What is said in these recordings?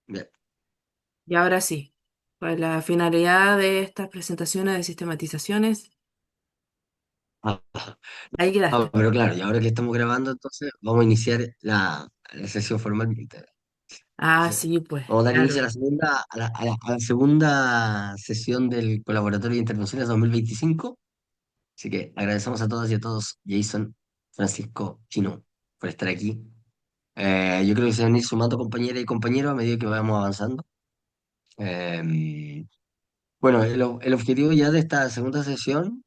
Bien. Y ahora sí, pues la finalidad de estas presentaciones de sistematizaciones, Ah, ahí quedaste. pero claro, y ahora que estamos grabando, entonces vamos a iniciar la sesión formalmente. Ah, Entonces, sí, pues, vamos a dar inicio a claro. la segunda, a la segunda sesión del Colaboratorio de Intervenciones 2025. Así que agradecemos a todas y a todos, Jason, Francisco, Chino, por estar aquí. Yo creo que se van a ir sumando compañeras y compañeros a medida que vayamos avanzando. Eh, bueno, el objetivo ya de esta segunda sesión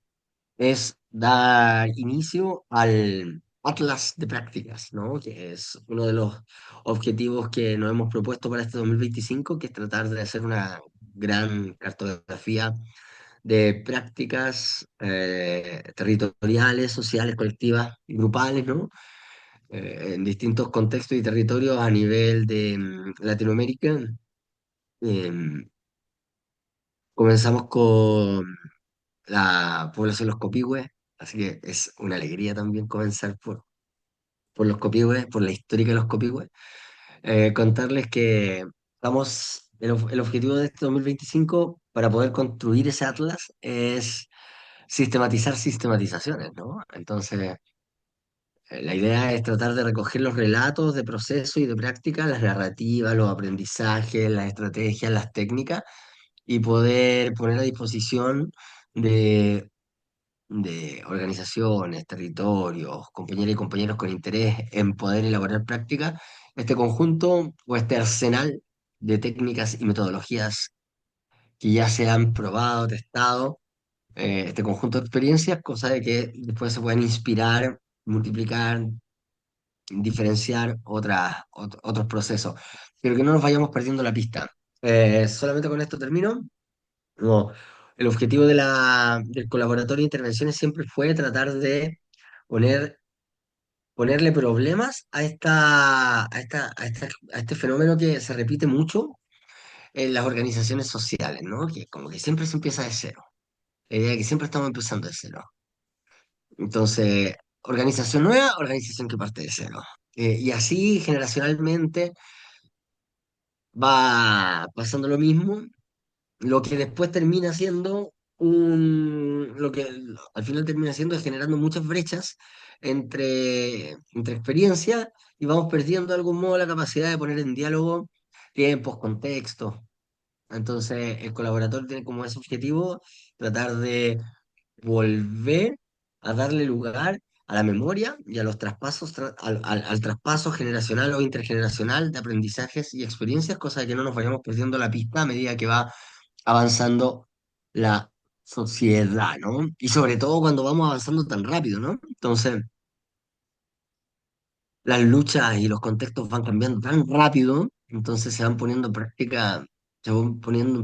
es dar inicio al Atlas de Prácticas, ¿no? Que es uno de los objetivos que nos hemos propuesto para este 2025, que es tratar de hacer una gran cartografía de prácticas territoriales, sociales, colectivas y grupales, ¿no? En distintos contextos y territorios a nivel de Latinoamérica. Em, Comenzamos con la población de los Copihue, así que es una alegría también comenzar por los Copihue, por la histórica de los Copihue. Contarles que el objetivo de este 2025 para poder construir ese atlas es sistematizar sistematizaciones, ¿no? Entonces, la idea es tratar de recoger los relatos de proceso y de práctica, las narrativas, los aprendizajes, las estrategias, las técnicas, y poder poner a disposición de organizaciones, territorios, compañeras y compañeros con interés en poder elaborar prácticas, este conjunto o este arsenal de técnicas y metodologías que ya se han probado, testado, este conjunto de experiencias, cosa de que después se puedan inspirar, multiplicar, diferenciar otros procesos, pero que no nos vayamos perdiendo la pista. Solamente con esto termino. No, el objetivo del colaboratorio de intervenciones siempre fue tratar de poner, ponerle problemas a este fenómeno que se repite mucho en las organizaciones sociales, ¿no? Que como que siempre se empieza de cero. La idea de que siempre estamos empezando de cero. Entonces, organización nueva, organización que parte de cero. Y así generacionalmente va pasando lo mismo, lo que después termina siendo lo que al final termina siendo es generando muchas brechas entre experiencias, y vamos perdiendo de algún modo la capacidad de poner en diálogo tiempos, contextos. Entonces, el colaborador tiene como ese objetivo tratar de volver a darle lugar a la memoria y a los traspasos, al traspaso generacional o intergeneracional de aprendizajes y experiencias, cosa de que no nos vayamos perdiendo la pista a medida que va avanzando la sociedad, ¿no? Y sobre todo cuando vamos avanzando tan rápido, ¿no? Entonces, las luchas y los contextos van cambiando tan rápido, entonces se van poniendo en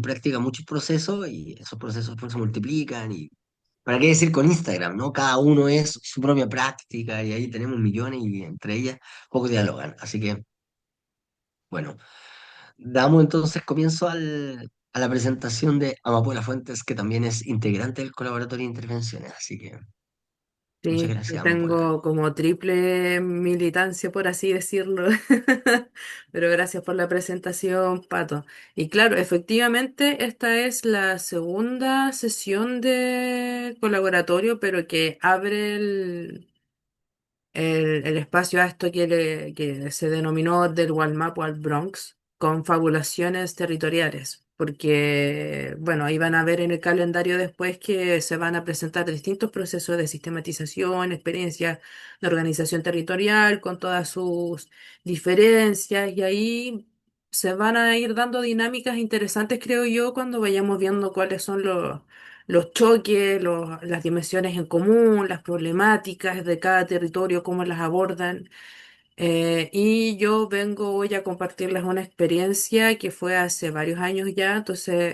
práctica muchos procesos, y esos procesos pues se multiplican. Y para qué decir con Instagram, ¿no? Cada uno es su propia práctica y ahí tenemos millones y entre ellas poco dialogan. Así que, bueno, damos entonces comienzo a la presentación de Amapola Fuentes, que también es integrante del colaboratorio de intervenciones. Así que muchas Sí, yo gracias, Amapola. tengo como triple militancia, por así decirlo. Pero gracias por la presentación, Pato. Y claro, efectivamente, esta es la segunda sesión de colaboratorio, pero que abre el espacio a esto que se denominó del Walmart al Bronx, con fabulaciones territoriales, porque, bueno, ahí van a ver en el calendario después que se van a presentar distintos procesos de sistematización, experiencias de organización territorial, con todas sus diferencias, y ahí se van a ir dando dinámicas interesantes, creo yo, cuando vayamos viendo cuáles son los choques, las dimensiones en común, las problemáticas de cada territorio, cómo las abordan. Y yo vengo hoy a compartirles una experiencia que fue hace varios años ya. Entonces,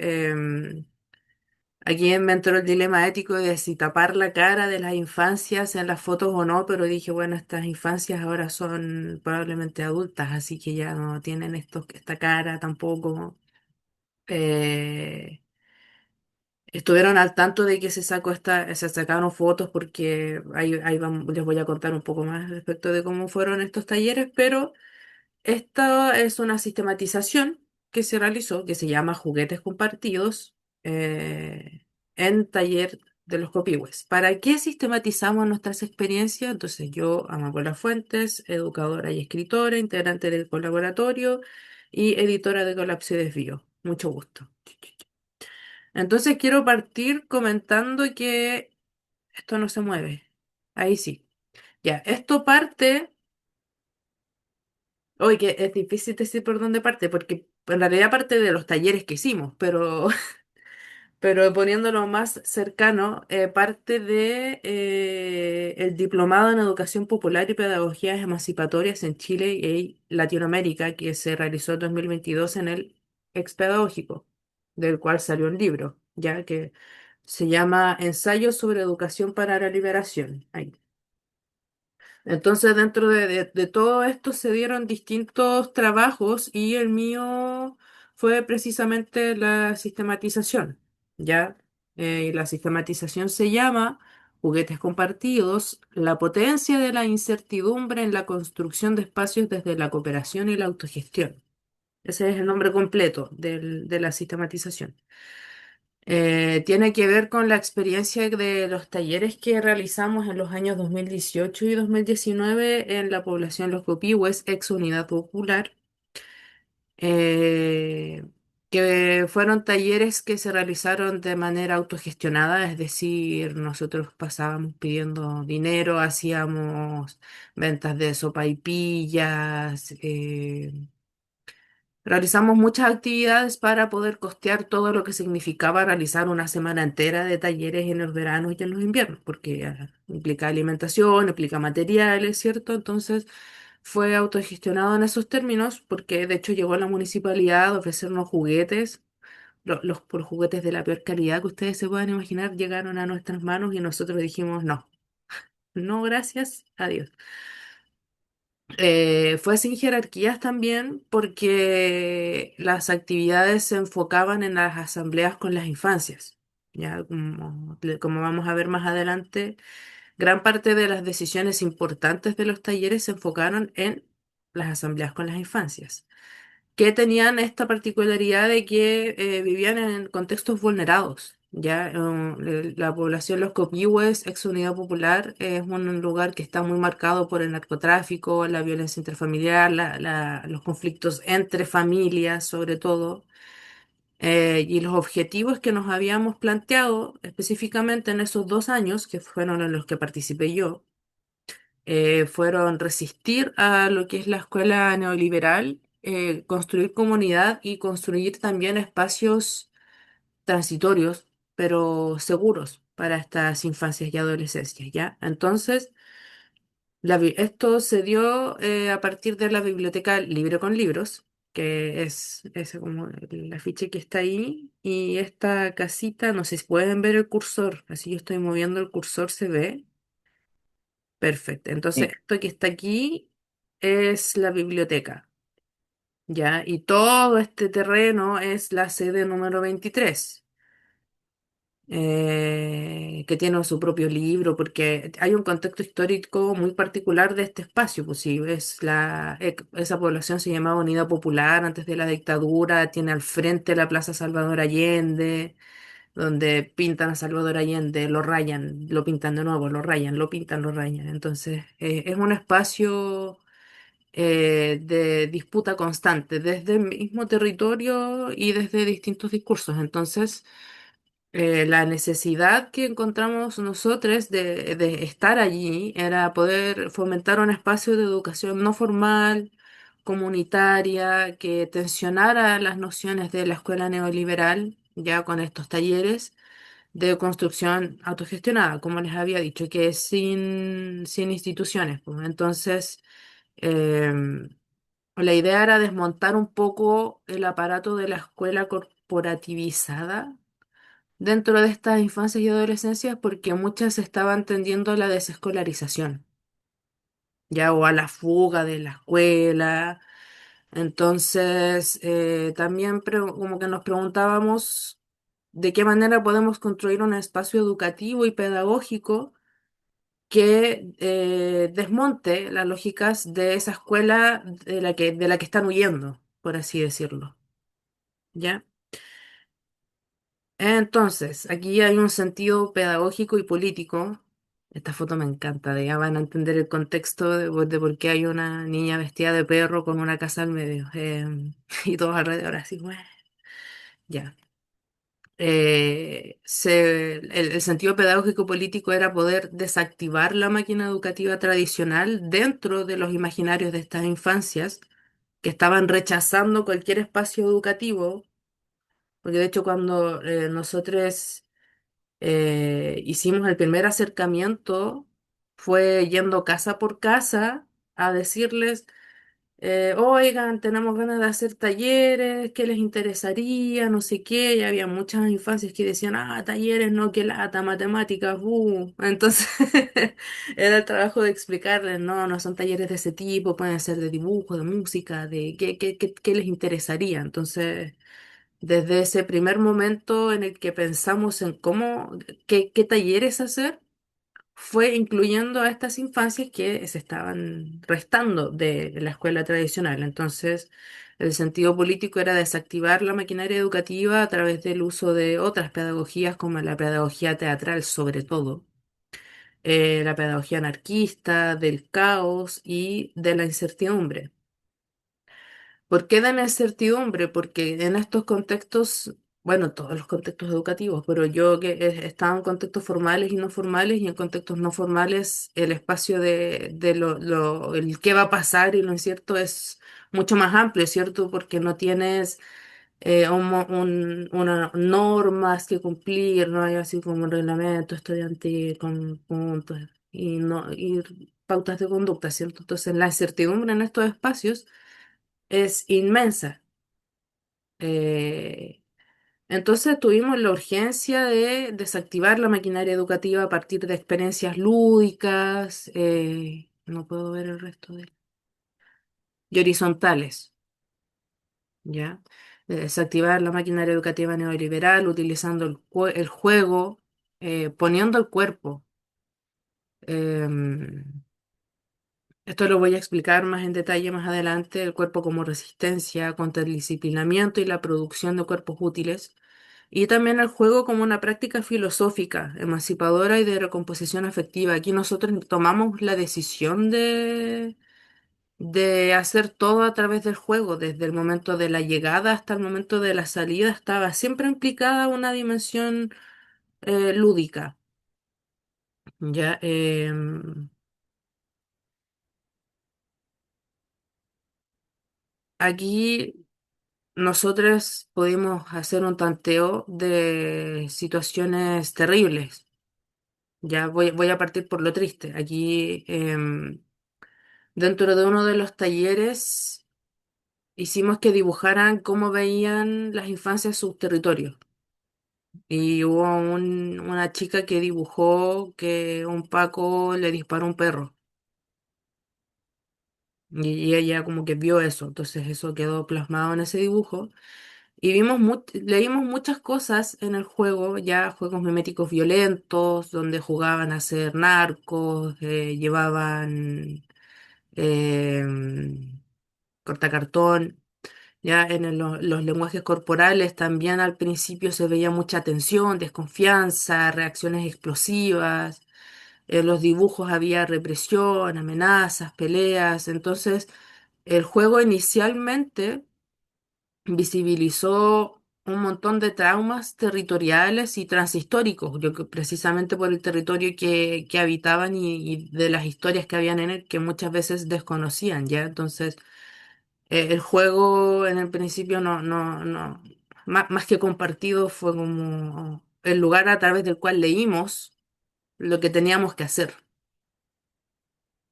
aquí me entró el dilema ético de si tapar la cara de las infancias en las fotos o no, pero dije, bueno, estas infancias ahora son probablemente adultas, así que ya no tienen esta cara tampoco. Eh, Estuvieron al tanto de que se sacaron fotos porque les voy a contar un poco más respecto de cómo fueron estos talleres, pero esta es una sistematización. que se realizó, que se llama Juguetes Compartidos, en Taller de los Copihue. ¿Para qué sistematizamos nuestras experiencias? Entonces yo, Amapola Fuentes, educadora y escritora, integrante del colaboratorio y editora de Colapso y Desvío. Mucho gusto. Entonces quiero partir comentando que esto no se mueve. Ahí sí. Ya, esto parte, hoy que es difícil decir por dónde parte, porque en realidad parte de los talleres que hicimos, pero, pero poniéndolo más cercano, parte de el diplomado en Educación Popular y Pedagogías Emancipatorias en Chile y Latinoamérica, que se realizó en 2022 en el Expedagógico, del cual salió un libro, ya que se llama Ensayos sobre Educación para la Liberación. Ahí. Entonces, dentro de todo esto se dieron distintos trabajos y el mío fue precisamente la sistematización, ¿ya? Y la sistematización se llama Juguetes compartidos, la potencia de la incertidumbre en la construcción de espacios desde la cooperación y la autogestión. Ese es el nombre completo de la sistematización. Tiene que ver con la experiencia de los talleres que realizamos en los años 2018 y 2019 en la población Los Copihues, ex Unidad Popular, eh, que fueron talleres que se realizaron de manera autogestionada, es decir, nosotros pasábamos pidiendo dinero, hacíamos ventas de sopaipillas, realizamos muchas actividades para poder costear todo lo que significaba realizar una semana entera de talleres en los veranos y en los inviernos, porque implica alimentación, implica materiales, ¿cierto? Entonces fue autogestionado en esos términos, porque de hecho llegó a la municipalidad a ofrecernos juguetes. Los por juguetes de la peor calidad que ustedes se puedan imaginar llegaron a nuestras manos y nosotros dijimos no, no, gracias, adiós. Fue sin jerarquías también porque las actividades se enfocaban en las asambleas con las infancias. Ya como vamos a ver más adelante, gran parte de las decisiones importantes de los talleres se enfocaron en las asambleas con las infancias que tenían esta particularidad de que vivían en contextos vulnerados. Ya, la población Los Copihues, ex Unidad Popular, es un lugar que está muy marcado por el narcotráfico, la violencia intrafamiliar, los conflictos entre familias, sobre todo, y los objetivos que nos habíamos planteado específicamente en esos 2 años, que fueron en los que participé yo, fueron resistir a lo que es la escuela neoliberal, construir comunidad y construir también espacios transitorios, pero seguros para estas infancias y adolescencias, ¿ya? Entonces, esto se dio a partir de la biblioteca Libre con Libros, que es como el afiche que está ahí, y esta casita, no sé si pueden ver el cursor, así yo estoy moviendo el cursor, se ve. Perfecto. Entonces, Sí. esto que está aquí es la biblioteca, ¿ya? Y todo este terreno es la sede número 23, que tiene su propio libro, porque hay un contexto histórico muy particular de este espacio, pues sí, esa población se llamaba Unidad Popular antes de la dictadura, tiene al frente la Plaza Salvador Allende, donde pintan a Salvador Allende, lo rayan, lo pintan de nuevo, lo rayan, lo pintan, lo rayan. Entonces, es un espacio de disputa constante desde el mismo territorio y desde distintos discursos. Entonces, la necesidad que encontramos nosotros de estar allí era poder fomentar un espacio de educación no formal, comunitaria, que tensionara las nociones de la escuela neoliberal, ya con estos talleres de construcción autogestionada, como les había dicho, que es sin instituciones, pues. Entonces, em, la idea era desmontar un poco el aparato de la escuela corporativizada dentro de estas infancias y adolescencias porque muchas estaban tendiendo a la desescolarización, ya o a la fuga de la escuela. Entonces, también como que nos preguntábamos de qué manera podemos construir un espacio educativo y pedagógico que desmonte las lógicas de esa escuela de la que están huyendo, por así decirlo. ¿ya? Entonces, aquí hay un sentido pedagógico y político. Esta foto me encanta, ya van a entender el contexto de por qué hay una niña vestida de perro con una casa al medio, y todos alrededor así, "Ué". Ya. El sentido pedagógico político era poder desactivar la máquina educativa tradicional dentro de los imaginarios de estas infancias que estaban rechazando cualquier espacio educativo, porque de hecho cuando nosotros hicimos el primer acercamiento, fue yendo casa por casa a decirles, oigan, tenemos ganas de hacer talleres, ¿qué les interesaría? No sé qué, y había muchas infancias que decían, talleres, no, qué lata, matemáticas, Entonces, era el trabajo de explicarles, no, no son talleres de ese tipo, pueden ser de dibujo, de música, de qué les interesaría. Entonces, desde ese primer momento en el que pensamos en qué talleres hacer, fue incluyendo a estas infancias que se estaban restando de la escuela tradicional. Entonces, el sentido político era desactivar la maquinaria educativa a través del uso de otras pedagogías, como la pedagogía teatral, sobre todo, la pedagogía anarquista, del caos y de la incertidumbre. ¿Por qué dan incertidumbre? Porque en estos contextos, bueno, todos los contextos educativos, pero yo que he estado en contextos formales y no formales, y en contextos no formales el espacio de el qué va a pasar y lo incierto es mucho más amplio, ¿cierto? Porque no tienes una normas que cumplir, no hay así como un reglamento estudiantil con puntos y pautas de conducta, ¿cierto? Entonces la incertidumbre en estos espacios es inmensa. Eh, entonces tuvimos la urgencia de desactivar la maquinaria educativa a partir de experiencias lúdicas, no puedo ver el resto y horizontales, ¿ya? De desactivar la maquinaria educativa neoliberal utilizando el juego, poniendo el cuerpo. Em, Esto lo voy a explicar más en detalle más adelante, el cuerpo como resistencia contra el disciplinamiento y la producción de cuerpos útiles, y también el juego como una práctica filosófica, emancipadora y de recomposición afectiva. Aquí nosotros tomamos la decisión de hacer todo a través del juego, desde el momento de la llegada hasta el momento de la salida, estaba siempre implicada una dimensión lúdica. Ya, aquí nosotros pudimos hacer un tanteo de situaciones terribles. Ya voy a partir por lo triste. Aquí, dentro de uno de los talleres, hicimos que dibujaran cómo veían las infancias sus territorios. Y hubo una chica que dibujó que un Paco le disparó a un perro. Y ella como que vio eso. Entonces eso quedó plasmado en ese dibujo. Y leímos muchas cosas en el juego, ya juegos miméticos violentos, donde jugaban a ser narcos, llevaban em, cortacartón, ya los lenguajes corporales también al principio se veía mucha tensión, desconfianza, reacciones explosivas, en los dibujos había represión, amenazas, peleas, entonces el juego inicialmente visibilizó un montón de traumas territoriales y transhistóricos, yo creo precisamente por el territorio que habitaban y de las historias que habían en él que muchas veces desconocían, ¿ya? Entonces, el juego en el principio más que compartido fue como el lugar a través del cual leímos lo que teníamos que hacer.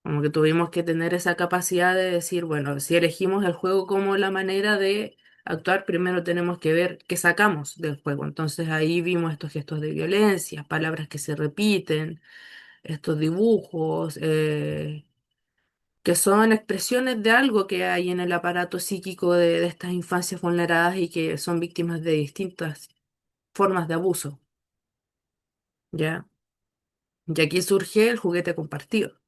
Como que tuvimos que tener esa capacidad de decir, bueno, si elegimos el juego como la manera de actuar, primero tenemos que ver qué sacamos del juego. Entonces ahí vimos estos gestos de violencia, palabras que se repiten, estos dibujos, que son expresiones de algo que hay en el aparato psíquico de estas infancias vulneradas y que son víctimas de distintas formas de abuso, ¿ya? Y aquí surge el juguete compartido.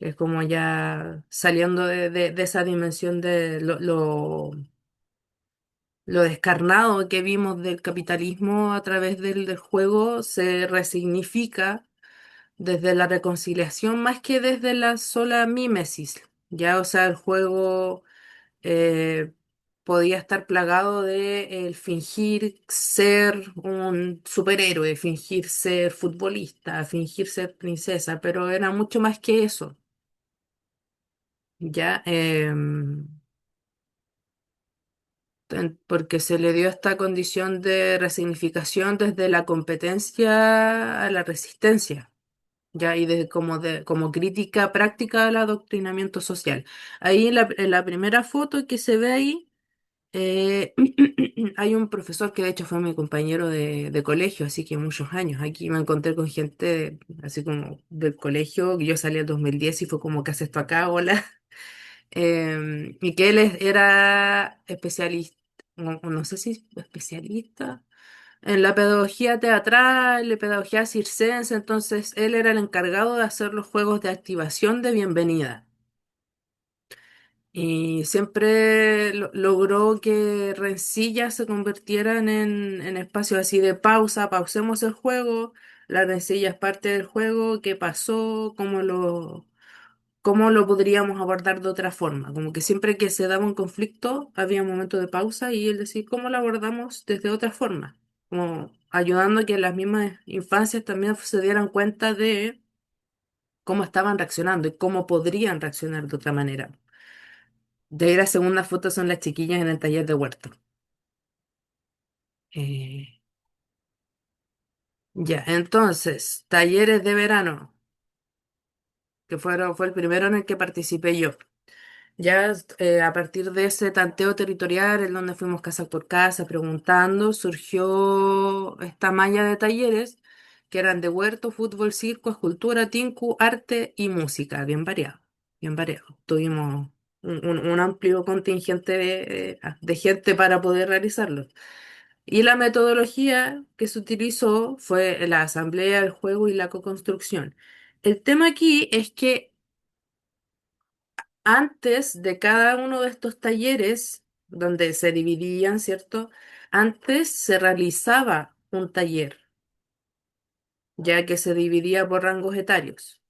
Es como ya saliendo de esa dimensión de lo descarnado que vimos del capitalismo a través del juego se resignifica desde la reconciliación más que desde la sola mímesis. Ya, o sea, el juego eh, podía estar plagado de el fingir ser un superhéroe, fingir ser futbolista, fingir ser princesa, pero era mucho más que eso. Ya, porque se le dio esta condición de resignificación desde la competencia a la resistencia. Ya, y como crítica práctica al adoctrinamiento social. Ahí en la primera foto que se ve ahí, eh, hay un profesor que de hecho fue mi compañero de colegio, así que muchos años. Aquí me encontré con gente así como del colegio, que yo salí en 2010 y fue como, ¿qué haces esto acá? Hola. Y que era especialista, no sé si especialista en la pedagogía teatral, la pedagogía circense, entonces él era el encargado de hacer los juegos de activación de bienvenida. Y siempre logró que rencillas se convirtieran en espacios así de pausa, pausemos el juego, la rencilla es parte del juego, qué pasó, cómo lo podríamos abordar de otra forma. Como que siempre que se daba un conflicto había un momento de pausa y él decía, ¿cómo lo abordamos desde otra forma? Como ayudando a que las mismas infancias también se dieran cuenta de cómo estaban reaccionando y cómo podrían reaccionar de otra manera. De ahí la segunda foto son las chiquillas en el taller de huerto. Eh, ya, entonces, talleres de verano, fue el primero en el que participé yo. Ya a partir de ese tanteo territorial en donde fuimos casa por casa preguntando, surgió esta malla de talleres que eran de huerto, fútbol, circo, escultura, tinku, arte y música, bien variado, bien variado. Tuvimos un amplio contingente de gente para poder realizarlo. Y la metodología que se utilizó fue la asamblea, el juego y la co-construcción. El tema aquí es que antes de cada uno de estos talleres, donde se dividían, ¿cierto? Antes se realizaba un taller, ya que se dividía por rangos etarios.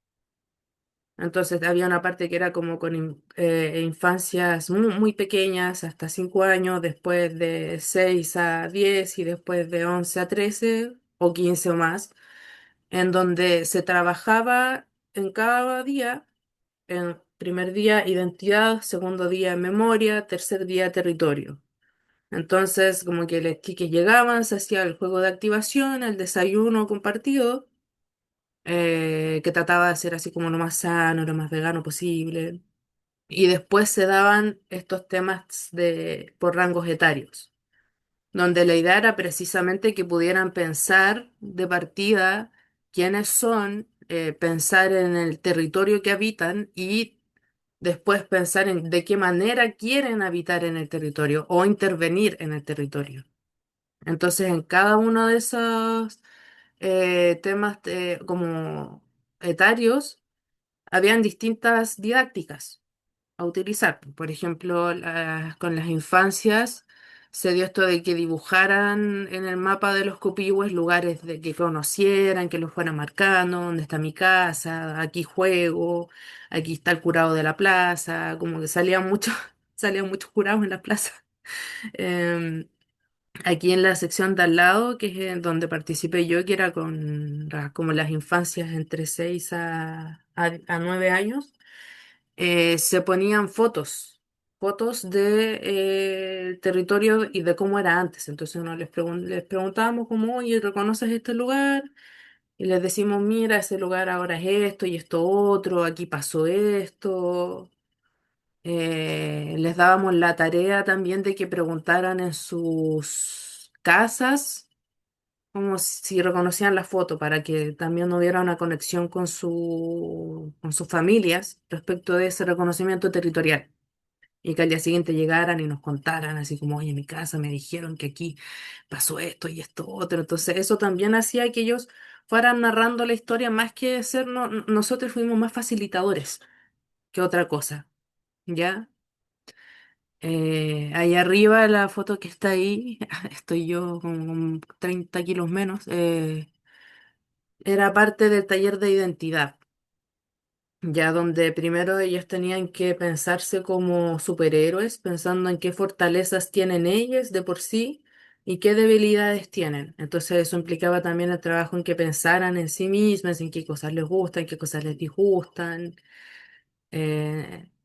Entonces había una parte que era como con infancias muy pequeñas, hasta 5 años, después de 6 a 10 y después de 11 a 13 o 15 o más, en donde se trabajaba en cada día. En primer día, identidad, segundo día, memoria, tercer día, territorio. Entonces, como que los chiques llegaban, se hacía el juego de activación, el desayuno compartido, que trataba de ser así como lo más sano, lo más vegano posible. Y después se daban estos temas por rangos etarios, donde la idea era precisamente que pudieran pensar de partida quiénes son, pensar en el territorio que habitan y después pensar en de qué manera quieren habitar en el territorio o intervenir en el territorio. Entonces, en cada uno de esos temas como etarios, habían distintas didácticas a utilizar. Por ejemplo, con las infancias se dio esto de que dibujaran en el mapa de los copihue lugares de que conocieran, que los fueran marcando, dónde está mi casa, aquí juego, aquí está el curado de la plaza, como que salían muchos, salían muchos curados en la plaza. Em, Aquí en la sección de al lado, que es en donde participé yo, que era como las infancias entre 6 a 9 años, se ponían fotos del territorio y de cómo era antes. Entonces uno les preguntábamos como, oye, ¿reconoces este lugar? Y les decimos, mira, ese lugar ahora es esto y esto otro, aquí pasó esto. Les dábamos la tarea también de que preguntaran en sus casas como si reconocían la foto para que también hubiera una conexión con sus familias respecto de ese reconocimiento territorial. Y que al día siguiente llegaran y nos contaran así como, oye, en mi casa me dijeron que aquí pasó esto y esto otro. Entonces eso también hacía que ellos fueran narrando la historia más que ser, nosotros fuimos más facilitadores que otra cosa, ¿ya? Ahí arriba, la foto que está ahí, estoy yo con 30 kilos menos, era parte del taller de identidad, ya donde primero ellos tenían que pensarse como superhéroes, pensando en qué fortalezas tienen ellos de por sí y qué debilidades tienen. Entonces eso implicaba también el trabajo en que pensaran en sí mismos, en qué cosas les gustan, qué cosas les disgustan.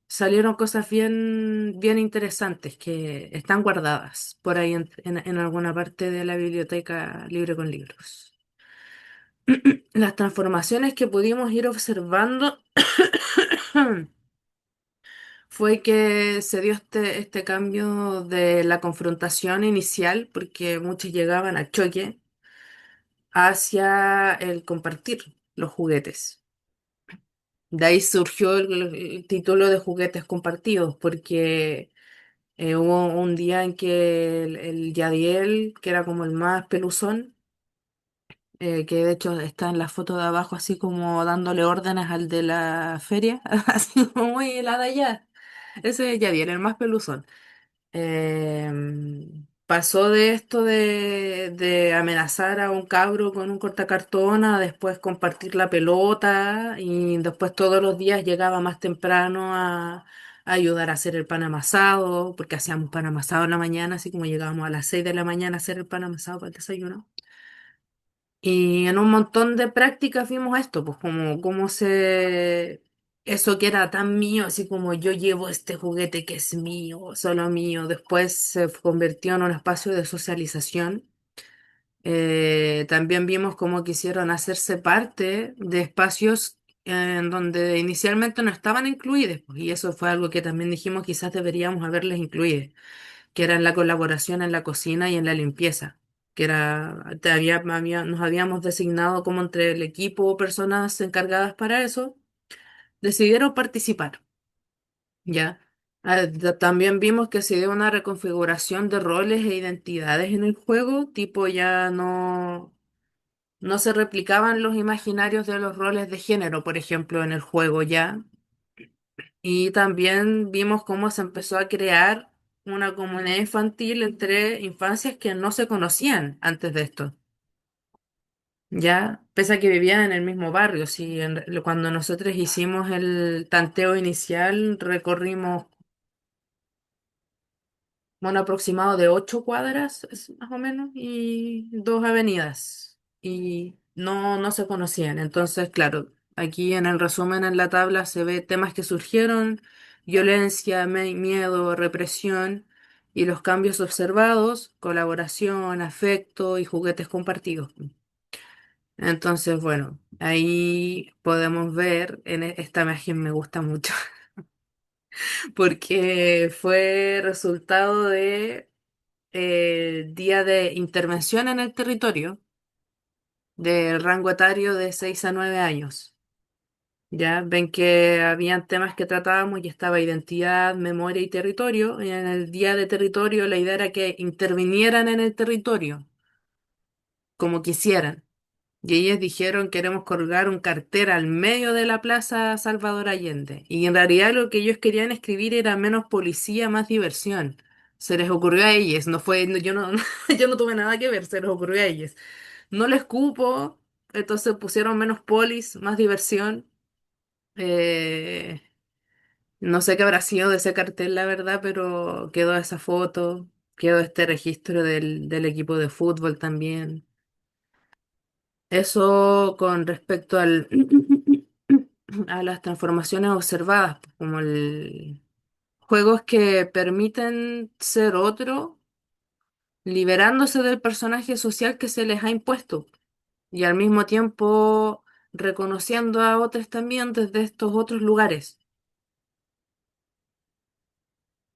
Salieron cosas bien, bien interesantes que están guardadas por ahí en alguna parte de la biblioteca Libre con Libros. Las transformaciones que pudimos ir observando fue que se dio este cambio de la confrontación inicial, porque muchos llegaban al choque, hacia el compartir los juguetes. De ahí surgió el título de juguetes compartidos, porque hubo un día en que el Yadiel, que era como el más peluzón, que de hecho está en la foto de abajo así como dándole órdenes al de la feria, así como muy la de allá. Ese es Yadiel, el más peluzón. Pasó de esto de amenazar a un cabro con un cortacartón a después compartir la pelota y después todos los días llegaba más temprano a ayudar a hacer el pan amasado, porque hacíamos pan amasado en la mañana, así como llegábamos a las 6 de la mañana a hacer el pan amasado para el desayuno. Y en un montón de prácticas vimos esto, pues como cómo se... Eso que era tan mío, así como yo llevo este juguete que es mío, solo mío, después se convirtió en un espacio de socialización. También vimos cómo quisieron hacerse parte de espacios en donde inicialmente no estaban incluidos, pues, y eso fue algo que también dijimos quizás deberíamos haberles incluido, que era en la colaboración en la cocina y en la limpieza, que era, nos habíamos designado como entre el equipo personas encargadas para eso, decidieron participar, ¿ya? También vimos que se dio una reconfiguración de roles e identidades en el juego, tipo ya no se replicaban los imaginarios de los roles de género, por ejemplo, en el juego ya. Y también vimos cómo se empezó a crear una comunidad infantil entre infancias que no se conocían antes de esto. Ya, pese a que vivían en el mismo barrio, sí, cuando nosotros hicimos el tanteo inicial, recorrimos un aproximado de 8 cuadras, más o menos, y 2 avenidas. Y no se conocían. Entonces, claro, aquí en el resumen en la tabla se ve temas que surgieron, violencia, miedo, represión, y los cambios observados, colaboración, afecto y juguetes compartidos. Entonces, bueno, ahí podemos ver, esta imagen me gusta mucho, porque fue resultado de día de intervención en el territorio del rango etario de 6 a 9 años. Ya ven que habían temas que tratábamos y estaba identidad, memoria y territorio. Y en el día de territorio la idea era que intervinieran en el territorio como quisieran. Y ellos dijeron queremos colgar un cartel al medio de la Plaza Salvador Allende. Y en realidad lo que ellos querían escribir era menos policía, más diversión. Se les ocurrió a ellos, no fue, yo no, yo no tuve nada que ver, se les ocurrió a ellos. No les cupo, entonces pusieron menos polis, más diversión. Eh, no sé qué habrá sido de ese cartel, la verdad, pero quedó esa foto, quedó este registro del equipo de fútbol también. Eso con respecto a las transformaciones observadas, como juegos que permiten ser otro, liberándose del personaje social que se les ha impuesto y al mismo tiempo reconociendo a otros también desde estos otros lugares.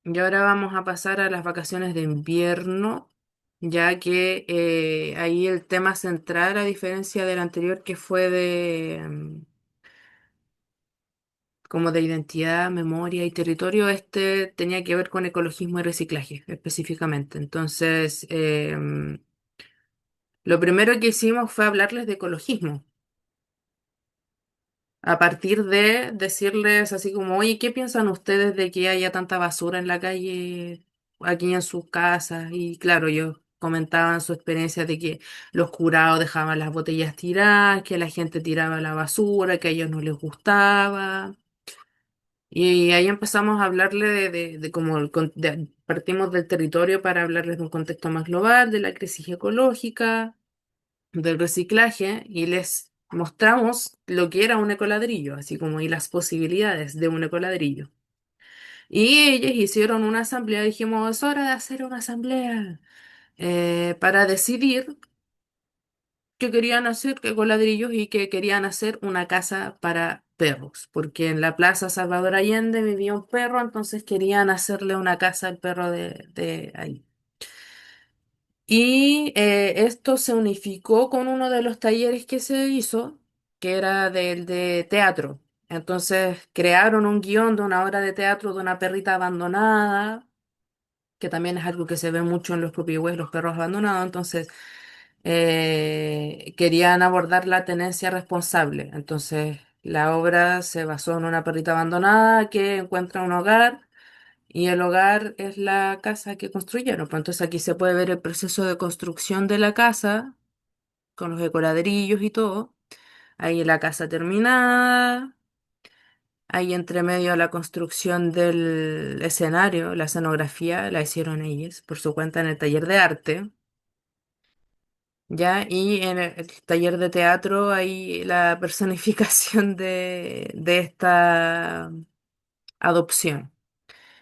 Y ahora vamos a pasar a las vacaciones de invierno, ya que ahí el tema central, a diferencia del anterior que fue como de identidad, memoria y territorio, este tenía que ver con ecologismo y reciclaje específicamente. Entonces, lo primero que hicimos fue hablarles de ecologismo. a partir de decirles así como, oye, ¿qué piensan ustedes de que haya tanta basura en la calle, aquí en sus casas? Y claro, ellos comentaban su experiencia de que los curados dejaban las botellas tiradas, que la gente tiraba la basura, que a ellos no les gustaba. Y ahí empezamos a hablarle de cómo partimos del territorio para hablarles de un contexto más global, de la crisis ecológica, del reciclaje, y les mostramos lo que era un ecoladrillo, así como y las posibilidades de un ecoladrillo. Y ellos hicieron una asamblea, dijimos, es hora de hacer una asamblea para decidir que querían hacer ecoladrillos y que querían hacer una casa para perros, porque en la Plaza Salvador Allende vivía un perro, entonces querían hacerle una casa al perro de ahí. Y esto se unificó con uno de los talleres que se hizo, que era del de teatro. Entonces crearon un guión de una obra de teatro de una perrita abandonada, que también es algo que se ve mucho en los pupihues, los perros abandonados. Entonces querían abordar la tenencia responsable. Entonces la obra se basó en una perrita abandonada que encuentra un hogar. Y el hogar es la casa que construyeron. Pues entonces aquí se puede ver el proceso de construcción de la casa, con los decoradrillos y todo. Ahí la casa terminada. Ahí entre medio la construcción del escenario, la escenografía, la hicieron ellas por su cuenta en el taller de arte. Ya, y en el taller de teatro hay la personificación de esta adopción.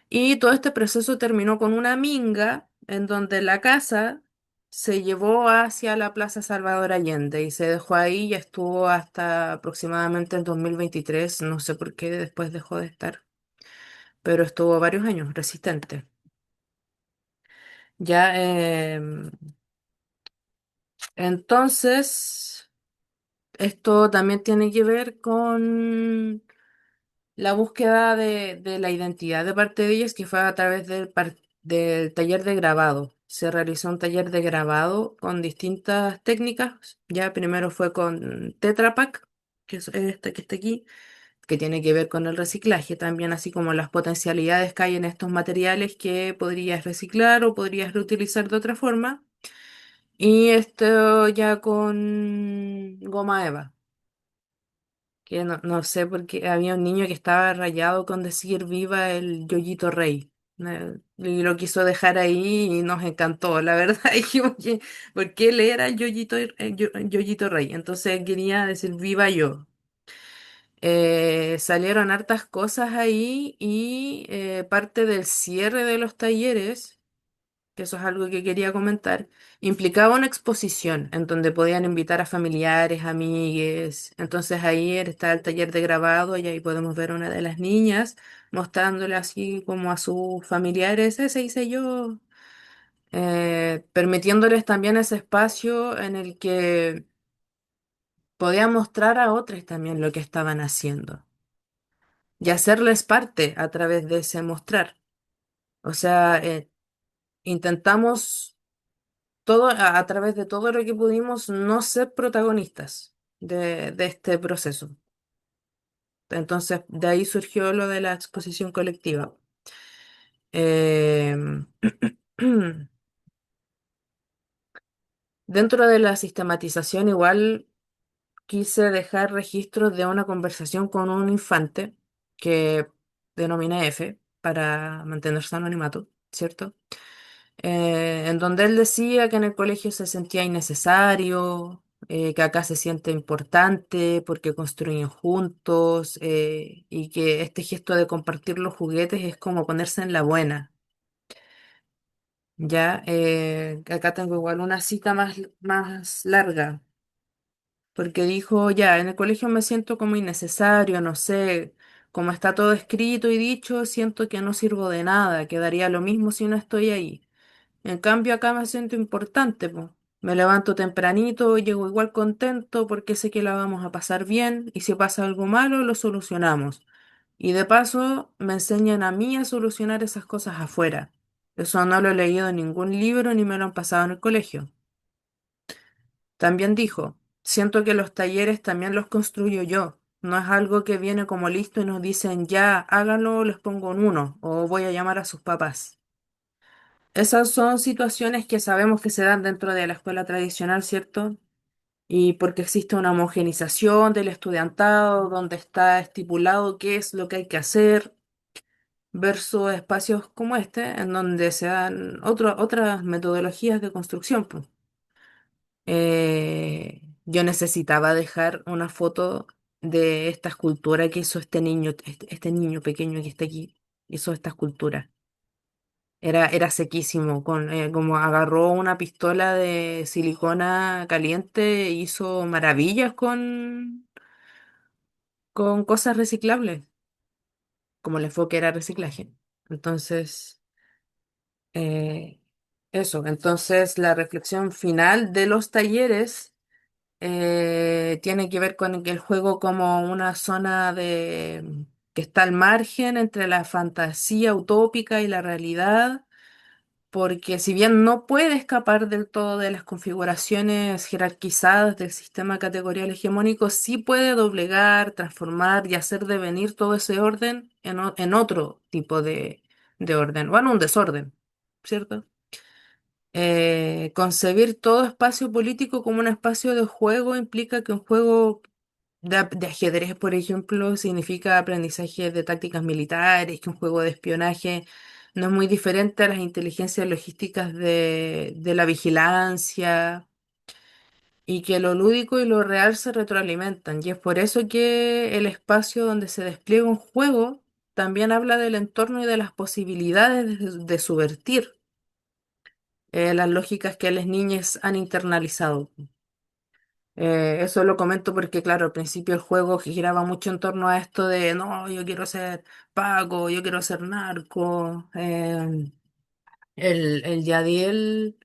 Y todo este proceso terminó con una minga en donde la casa se llevó hacia la Plaza Salvador Allende y se dejó ahí y estuvo hasta aproximadamente el 2023. No sé por qué después dejó de estar, pero estuvo varios años resistente. Ya, entonces, esto también tiene que ver con la búsqueda de la identidad de parte de ellas, que fue a través del taller de grabado. Se realizó un taller de grabado con distintas técnicas. Ya primero fue con Tetra Pak, que es esta que está aquí, que tiene que ver con el reciclaje también, así como las potencialidades que hay en estos materiales que podrías reciclar o podrías reutilizar de otra forma. Y esto ya con goma eva, que no sé por qué había un niño que estaba rayado con decir viva el Yoyito Rey. Y lo quiso dejar ahí y nos encantó, la verdad. Dijimos que, porque él era el Yoyito Rey, entonces quería decir viva yo. Salieron hartas cosas ahí y parte del cierre de los talleres, que eso es algo que quería comentar, implicaba una exposición en donde podían invitar a familiares, amigues. Entonces ahí está el taller de grabado y ahí podemos ver a una de las niñas mostrándole así como a sus familiares, ese hice yo, permitiéndoles también ese espacio en el que podían mostrar a otros también lo que estaban haciendo y hacerles parte a través de ese mostrar. O sea, intentamos todo, a través de todo lo que pudimos, no ser protagonistas de este proceso. Entonces, de ahí surgió lo de la exposición colectiva. Em, Dentro de la sistematización, igual quise dejar registros de una conversación con un infante que denominé F para mantenerse anonimato, ¿cierto? En donde él decía que en el colegio se sentía innecesario, que acá se siente importante porque construyen juntos, y que este gesto de compartir los juguetes es como ponerse en la buena. Ya, acá tengo igual una cita más larga, porque dijo, ya, en el colegio me siento como innecesario, no sé, como está todo escrito y dicho, siento que no sirvo de nada, quedaría lo mismo si no estoy ahí. En cambio, acá me siento importante, po. Me levanto tempranito, llego igual contento porque sé que la vamos a pasar bien y si pasa algo malo, lo solucionamos. Y de paso, me enseñan a mí a solucionar esas cosas afuera. Eso no lo he leído en ningún libro ni me lo han pasado en el colegio. También dijo, siento que los talleres también los construyo yo. No es algo que viene como listo y nos dicen ya, háganlo, les pongo un uno o voy a llamar a sus papás. Esas son situaciones que sabemos que se dan dentro de la escuela tradicional, ¿cierto? Y porque existe una homogenización del estudiantado, donde está estipulado qué es lo que hay que hacer, versus espacios como este, en donde se dan otras metodologías de construcción, pues. Yo necesitaba dejar una foto de esta escultura que hizo este niño pequeño que está aquí, hizo esta escultura. Era sequísimo, como agarró una pistola de silicona caliente e hizo maravillas con cosas reciclables, como el enfoque era reciclaje. Entonces, eh, eso, entonces la reflexión final de los talleres tiene que ver con el juego como una zona que está al margen entre la fantasía utópica y la realidad, porque si bien no puede escapar del todo de las configuraciones jerarquizadas del sistema categorial hegemónico, sí puede doblegar, transformar y hacer devenir todo ese orden en otro tipo de orden, o en un desorden, ¿cierto? Concebir todo espacio político como un espacio de juego implica que un juego de ajedrez, por ejemplo, significa aprendizaje de tácticas militares, que un juego de espionaje no es muy diferente a las inteligencias logísticas de la vigilancia, y que lo lúdico y lo real se retroalimentan. Y es por eso que el espacio donde se despliega un juego también habla del entorno y de las posibilidades de subvertir las lógicas que las niñas han internalizado. Eso lo comento porque, claro, al principio el juego giraba mucho en torno a esto de, no, yo quiero ser Paco, yo quiero ser narco. El Yadiel,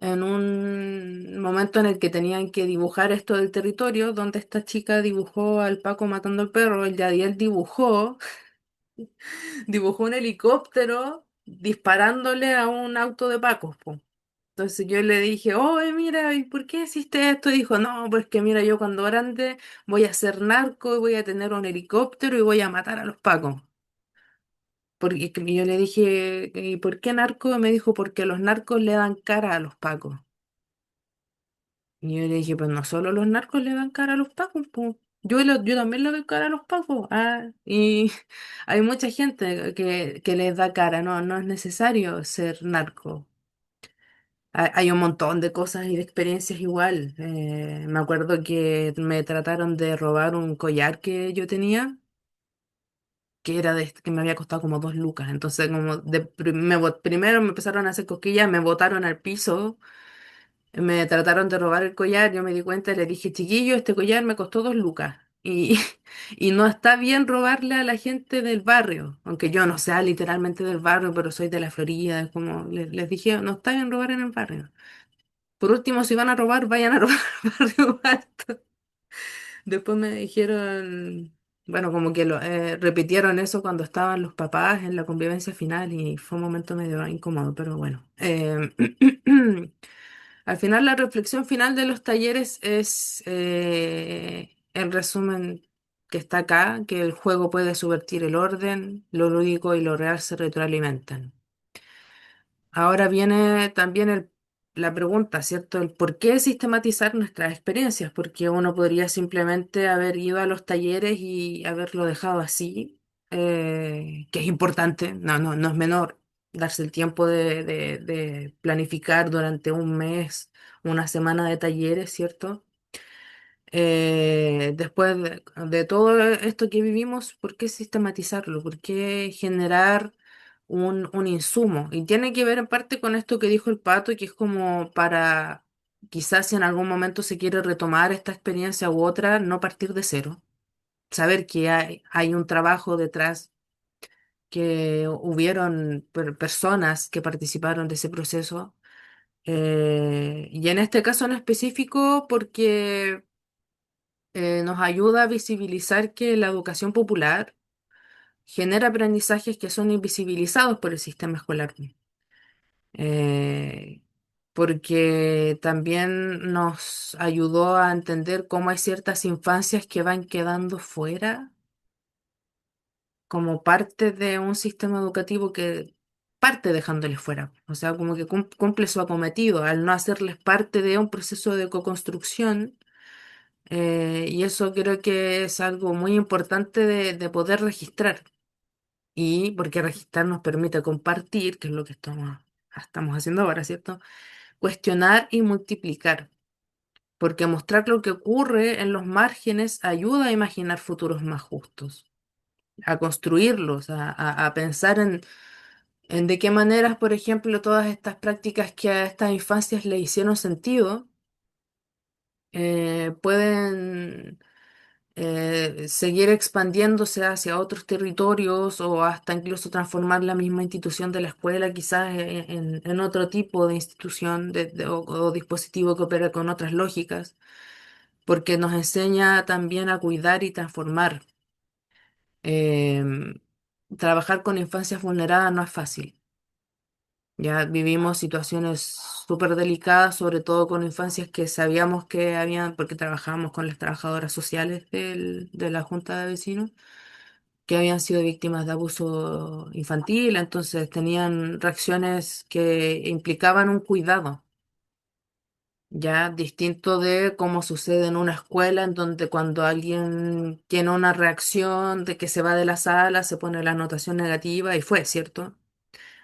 en un momento en el que tenían que dibujar esto del territorio, donde esta chica dibujó al Paco matando al perro, el Yadiel dibujó un helicóptero disparándole a un auto de Pacos, po. Entonces yo le dije, oye, mira, ¿y por qué hiciste esto? Y dijo, no, pues que mira, yo cuando grande voy a ser narco y voy a tener un helicóptero y voy a matar a los pacos. Y yo le dije, ¿y por qué narco? Y me dijo, porque los narcos le dan cara a los pacos. Y yo le dije, pues no solo los narcos le dan cara a los pacos, pues. Yo también le doy cara a los pacos. Ah, y hay mucha gente que les da cara, no, no es necesario ser narco. Hay un montón de cosas y de experiencias igual. Me acuerdo que me trataron de robar un collar que yo tenía, que era que me había costado como 2 lucas. Entonces, como primero me empezaron a hacer cosquillas, me botaron al piso, me trataron de robar el collar, yo me di cuenta y le dije, chiquillo, este collar me costó 2 lucas. Y no está bien robarle a la gente del barrio, aunque yo no sea literalmente del barrio, pero soy de la Florida, es como les dije, no está bien robar en el barrio. Por último, si van a robar, vayan a robar al barrio alto. Después me dijeron, bueno, como que repitieron eso cuando estaban los papás en la convivencia final y fue un momento medio incómodo, pero bueno. Al final, la reflexión final de los talleres es el resumen que está acá, que el juego puede subvertir el orden, lo lúdico y lo real se retroalimentan. Ahora viene también la pregunta, ¿cierto? El por qué sistematizar nuestras experiencias, porque uno podría simplemente haber ido a los talleres y haberlo dejado así, que es importante, no es menor darse el tiempo de planificar durante un mes, una semana de talleres, ¿cierto? Después de todo esto que vivimos, ¿por qué sistematizarlo? ¿Por qué generar un insumo? Y tiene que ver en parte con esto que dijo el Pato, que es como para quizás si en algún momento se quiere retomar esta experiencia u otra, no partir de cero. Saber que hay un trabajo detrás, que hubieron personas que participaron de ese proceso. Y en este caso en específico, porque nos ayuda a visibilizar que la educación popular genera aprendizajes que son invisibilizados por el sistema escolar. Eh, porque también nos ayudó a entender cómo hay ciertas infancias que van quedando fuera como parte de un sistema educativo que parte dejándoles fuera. O sea, como que cumple su acometido al no hacerles parte de un proceso de co-construcción. Y eso creo que es algo muy importante de poder registrar. Y porque registrar nos permite compartir, que es lo que estamos haciendo ahora, ¿cierto? Cuestionar y multiplicar. Porque mostrar lo que ocurre en los márgenes ayuda a imaginar futuros más justos, a construirlos, a pensar en de qué maneras, por ejemplo, todas estas prácticas que a estas infancias le hicieron sentido, pueden seguir expandiéndose hacia otros territorios o hasta incluso transformar la misma institución de la escuela quizás en otro tipo de institución o dispositivo que opera con otras lógicas, porque nos enseña también a cuidar y transformar. Em, Trabajar con infancias vulneradas no es fácil. Ya vivimos situaciones súper delicadas, sobre todo con infancias que sabíamos que habían, porque trabajábamos con las trabajadoras sociales de la Junta de Vecinos, que habían sido víctimas de abuso infantil, entonces tenían reacciones que implicaban un cuidado, ya distinto de cómo sucede en una escuela, en donde cuando alguien tiene una reacción de que se va de la sala, se pone la anotación negativa y fue, ¿cierto?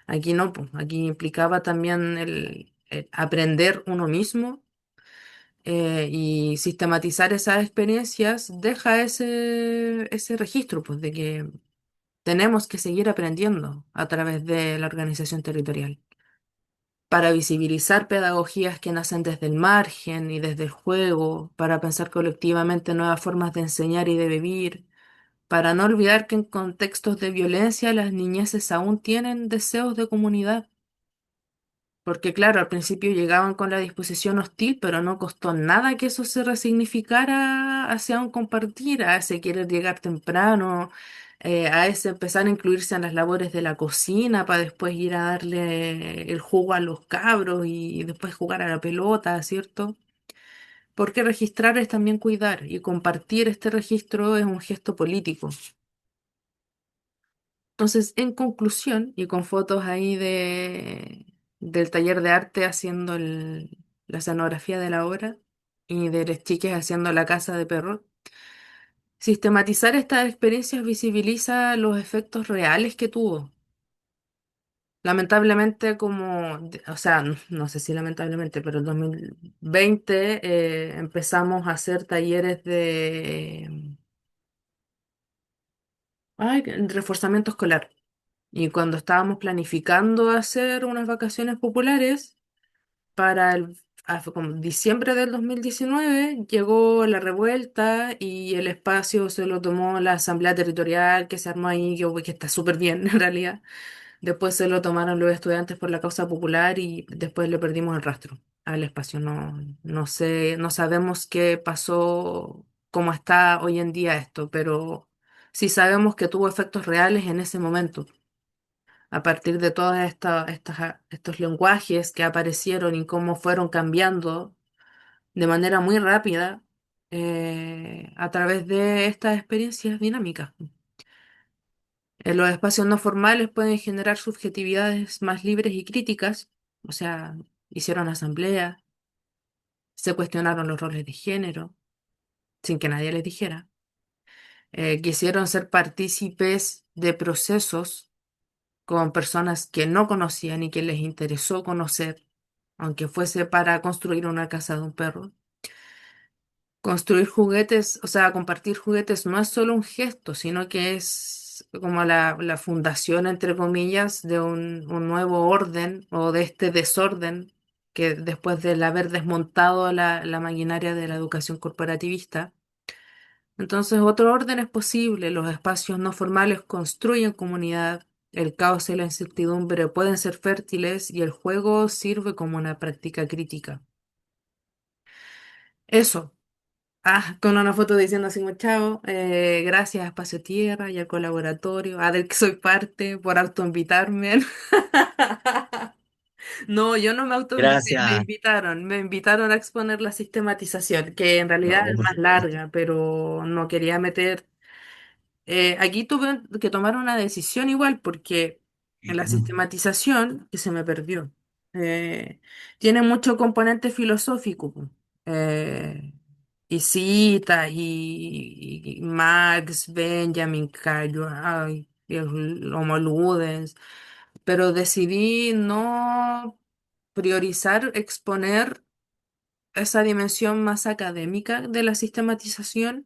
Aquí no, pues, aquí implicaba también el aprender uno mismo, y sistematizar esas experiencias deja ese registro, pues, de que tenemos que seguir aprendiendo a través de la organización territorial para visibilizar pedagogías que nacen desde el margen y desde el juego, para pensar colectivamente nuevas formas de enseñar y de vivir, para no olvidar que en contextos de violencia las niñeces aún tienen deseos de comunidad. Porque claro, al principio llegaban con la disposición hostil, pero no costó nada que eso se resignificara hacia un compartir, a ese querer llegar temprano, a ese empezar a incluirse en las labores de la cocina para después ir a darle el jugo a los cabros y después jugar a la pelota, ¿cierto? Porque registrar es también cuidar y compartir este registro es un gesto político. Entonces, en conclusión, y con fotos ahí del taller de arte haciendo la escenografía de la obra y de las chiques haciendo la casa de perro, sistematizar estas experiencias visibiliza los efectos reales que tuvo. Lamentablemente, o sea, no sé si lamentablemente, pero en 2020 empezamos a hacer talleres de reforzamiento escolar. Y cuando estábamos planificando hacer unas vacaciones populares para fue como diciembre del 2019, llegó la revuelta y el espacio se lo tomó la asamblea territorial que se armó ahí, que está súper bien en realidad. Después se lo tomaron los estudiantes por la causa popular y después le perdimos el rastro al espacio. No, no sé, no sabemos qué pasó, cómo está hoy en día esto, pero sí sabemos que tuvo efectos reales en ese momento a partir de todos estos lenguajes que aparecieron y cómo fueron cambiando de manera muy rápida, a través de estas experiencias dinámicas. En los espacios no formales pueden generar subjetividades más libres y críticas, o sea, hicieron asamblea, se cuestionaron los roles de género, sin que nadie les dijera, quisieron ser partícipes de procesos con personas que no conocían y que les interesó conocer, aunque fuese para construir una casa de un perro. Construir juguetes, o sea, compartir juguetes no es solo un gesto, sino que es como la fundación, entre comillas, de un nuevo orden o de este desorden que después de haber desmontado la maquinaria de la educación corporativista. Entonces, otro orden es posible. Los espacios no formales construyen comunidad. El caos y la incertidumbre pueden ser fértiles y el juego sirve como una práctica crítica. Eso. Con una foto diciendo así como chao, gracias a Espacio Tierra y al colaboratorio, del que soy parte, por autoinvitarme. No, yo no me autoinvité, Gracias. me invitaron a exponer la sistematización, que en realidad No, es por más supuesto. larga, pero no quería meter. Aquí tuve que tomar una decisión igual, porque en la sistematización, que se me perdió, eh, tiene mucho componente filosófico, po. Eh, y cita, y Marx, Benjamin, Cayo, ay, y el Homo Ludens, pero decidí no priorizar exponer esa dimensión más académica de la sistematización,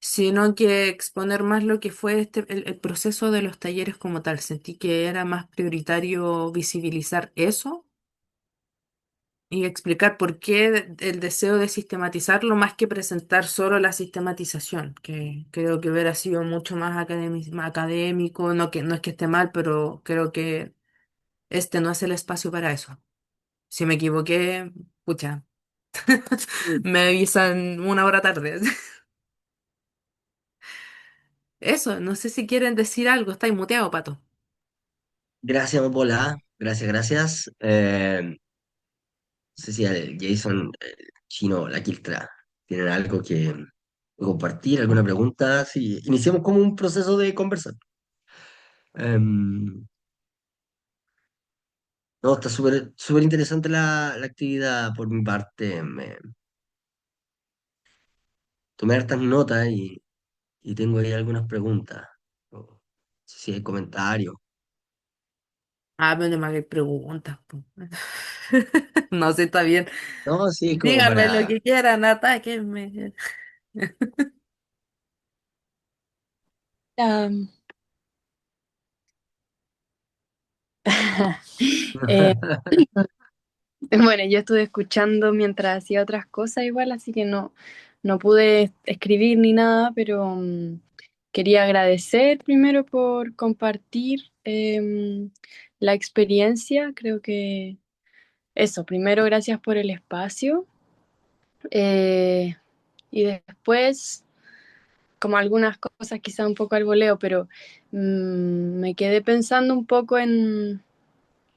sino que exponer más lo que fue el proceso de los talleres como tal. Sentí que era más prioritario visibilizar eso y explicar por qué el deseo de sistematizarlo más que presentar solo la sistematización, que creo que hubiera sido mucho más más académico, no, no es que esté mal, pero creo que este no es el espacio para eso. Si me equivoqué, pucha, me avisan una hora tarde. Eso, no sé si quieren decir algo, estáis muteado, Pato. Gracias, Pola. Gracias, gracias. No sé si el Jason, el Chino, la Kiltra, tienen algo que compartir, alguna pregunta. Sí, iniciamos como un proceso de conversación. No, está súper interesante la actividad por mi parte. Tomé hartas notas y tengo ahí algunas preguntas. No sé si hay comentarios. Ah, pero no me hagáis preguntas, po. No sé, está bien. No, sí, es como Díganme lo para... que quieran, atáquenme. Am, eh, bueno, yo estuve escuchando mientras hacía otras cosas igual, así que no pude escribir ni nada, pero quería agradecer primero por compartir la experiencia. Creo que eso, primero gracias por el espacio eh, y después como algunas cosas quizá un poco al voleo, pero me quedé pensando un poco en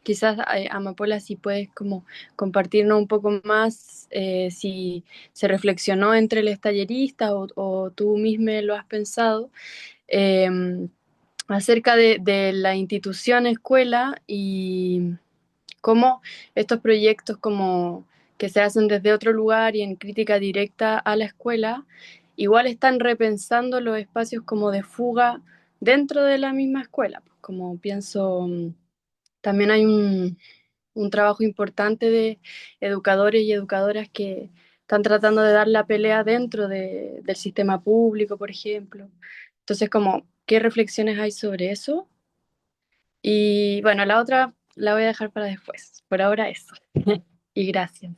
quizás, Amapola, si puedes como compartirnos un poco más, si se reflexionó entre los talleristas o tú mismo lo has pensado, eh, acerca de la institución escuela y cómo estos proyectos como que se hacen desde otro lugar y en crítica directa a la escuela, igual están repensando los espacios como de fuga dentro de la misma escuela. Como pienso, también hay un trabajo importante de educadores y educadoras que están tratando de dar la pelea dentro del sistema público, por ejemplo. Entonces, como, ¿qué reflexiones hay sobre eso? Y bueno, la otra la voy a dejar para después. Por ahora eso. Y gracias.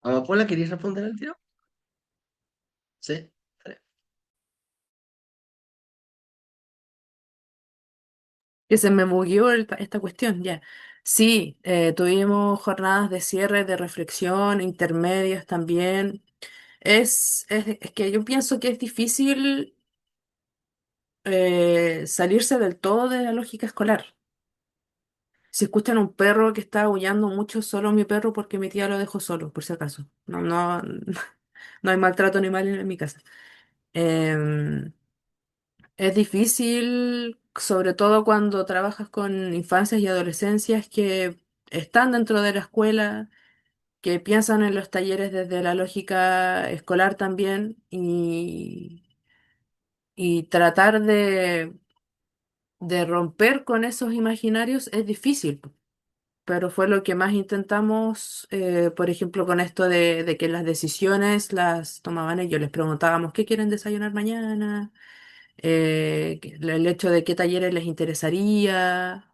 Amapola, ¿querías responder al tiro? Sí. Dale. Que se me bugueó esta cuestión, ya. Sí, tuvimos jornadas de cierre, de reflexión, intermedias también. Es que yo pienso que es difícil salirse del todo de la lógica escolar. Si escuchan un perro que está aullando mucho, solo mi perro porque mi tía lo dejó solo, por si acaso. No, no, no hay maltrato animal en mi casa. Em, es difícil, sobre todo cuando trabajas con infancias y adolescencias que están dentro de la escuela, que piensan en los talleres desde la lógica escolar también y tratar de romper con esos imaginarios es difícil. Pero fue lo que más intentamos, por ejemplo, con esto de que las decisiones las tomaban ellos. Les preguntábamos qué quieren desayunar mañana, el hecho de qué talleres les interesaría,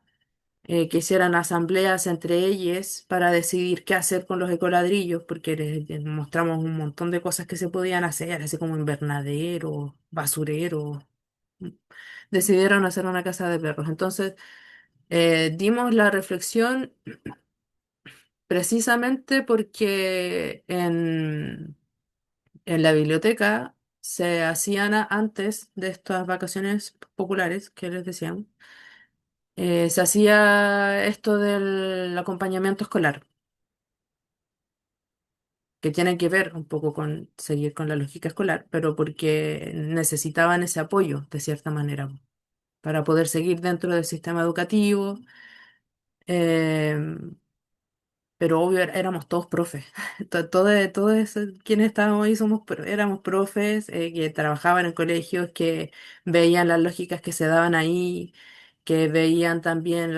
que hicieran asambleas entre ellos para decidir qué hacer con los ecoladrillos, porque les mostramos un montón de cosas que se podían hacer, así como invernadero, basurero. Decidieron hacer una casa de perros. Entonces, dimos la reflexión precisamente porque en la biblioteca se hacían antes de estas vacaciones populares que les decían, se hacía esto del acompañamiento escolar, que tiene que ver un poco con seguir con la lógica escolar, pero porque necesitaban ese apoyo de cierta manera para poder seguir dentro del sistema educativo. em, pero obvio, éramos todos profes. Todos quienes estábamos ahí éramos profes que trabajaban en colegios, que veían las lógicas que se daban ahí, que veían también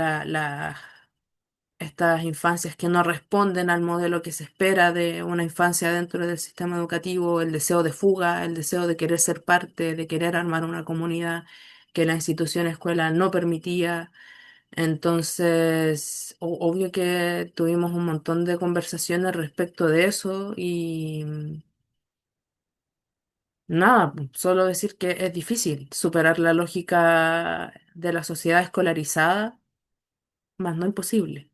estas infancias que no responden al modelo que se espera de una infancia dentro del sistema educativo, el deseo de fuga, el deseo de querer ser parte, de querer armar una comunidad que la institución escuela no permitía. Entonces, obvio que tuvimos un montón de conversaciones respecto de eso y nada, solo decir que es difícil superar la lógica de la sociedad escolarizada, más no imposible.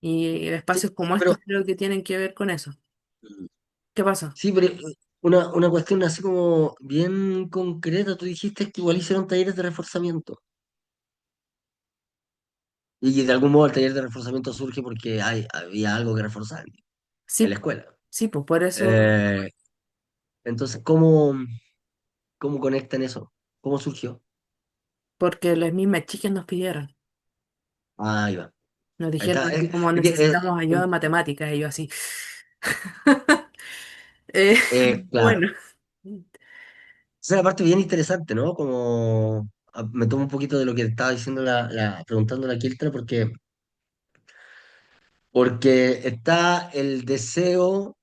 Y Sí, espacios como pero, estos creo que tienen que ver con eso. ¿Qué pasa? sí, pero una cuestión así como bien concreta, tú dijiste que igual hicieron talleres de reforzamiento. Y de algún modo el taller de reforzamiento surge porque había algo que reforzar en la Sí, escuela. sí, pues por eso, Eh, entonces, ¿cómo conectan eso? ¿Cómo surgió? porque las mismas chicas nos pidieron, Ah, ahí va. nos Ahí dijeron está. así como Es que, necesitamos ayuda en matemáticas y yo así. Eh, claro. bueno. Esa es la parte bien interesante, ¿no? Como me tomo un poquito de lo que estaba diciendo preguntando la Kiltra, porque está el deseo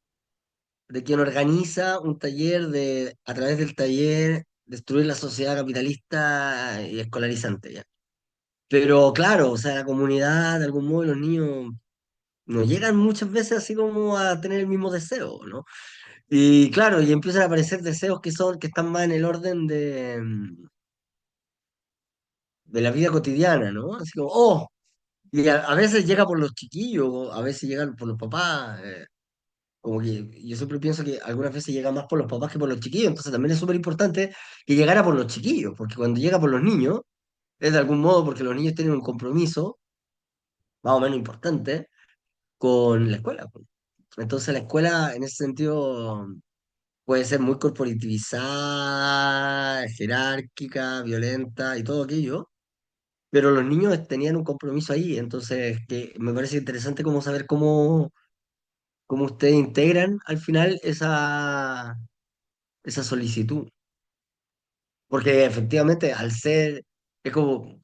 de quien organiza un taller de, a través del taller, destruir la sociedad capitalista y escolarizante, ¿ya? Pero claro, o sea, la comunidad, de algún modo, los niños no llegan muchas veces así como a tener el mismo deseo, ¿no? Y claro, y empiezan a aparecer deseos que están más en el orden de la vida cotidiana, ¿no? Así como, oh, y a veces llega por los chiquillos, a veces llegan por los papás, como que yo siempre pienso que algunas veces llega más por los papás que por los chiquillos, entonces también es súper importante que llegara por los chiquillos, porque cuando llega por los niños, es de algún modo porque los niños tienen un compromiso, más o menos importante, con la escuela, pues. Entonces la escuela en ese sentido puede ser muy corporativizada, jerárquica, violenta y todo aquello, pero los niños tenían un compromiso ahí, entonces que me parece interesante como saber cómo ustedes integran al final esa solicitud, porque efectivamente al ser, es como,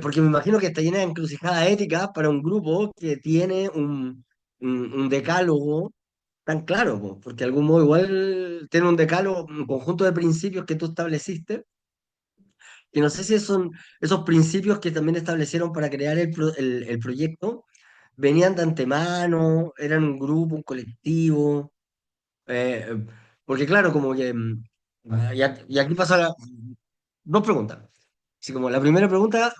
porque me imagino que está llena de encrucijadas éticas para un grupo que tiene un decálogo tan claro, po, porque de algún modo igual tiene un decálogo, un conjunto de principios que tú estableciste, que no sé si son esos principios que también establecieron para crear el proyecto, venían de antemano, eran un grupo, un colectivo, eh, porque claro, como que, y aquí pasa dos preguntas. Así como la primera pregunta,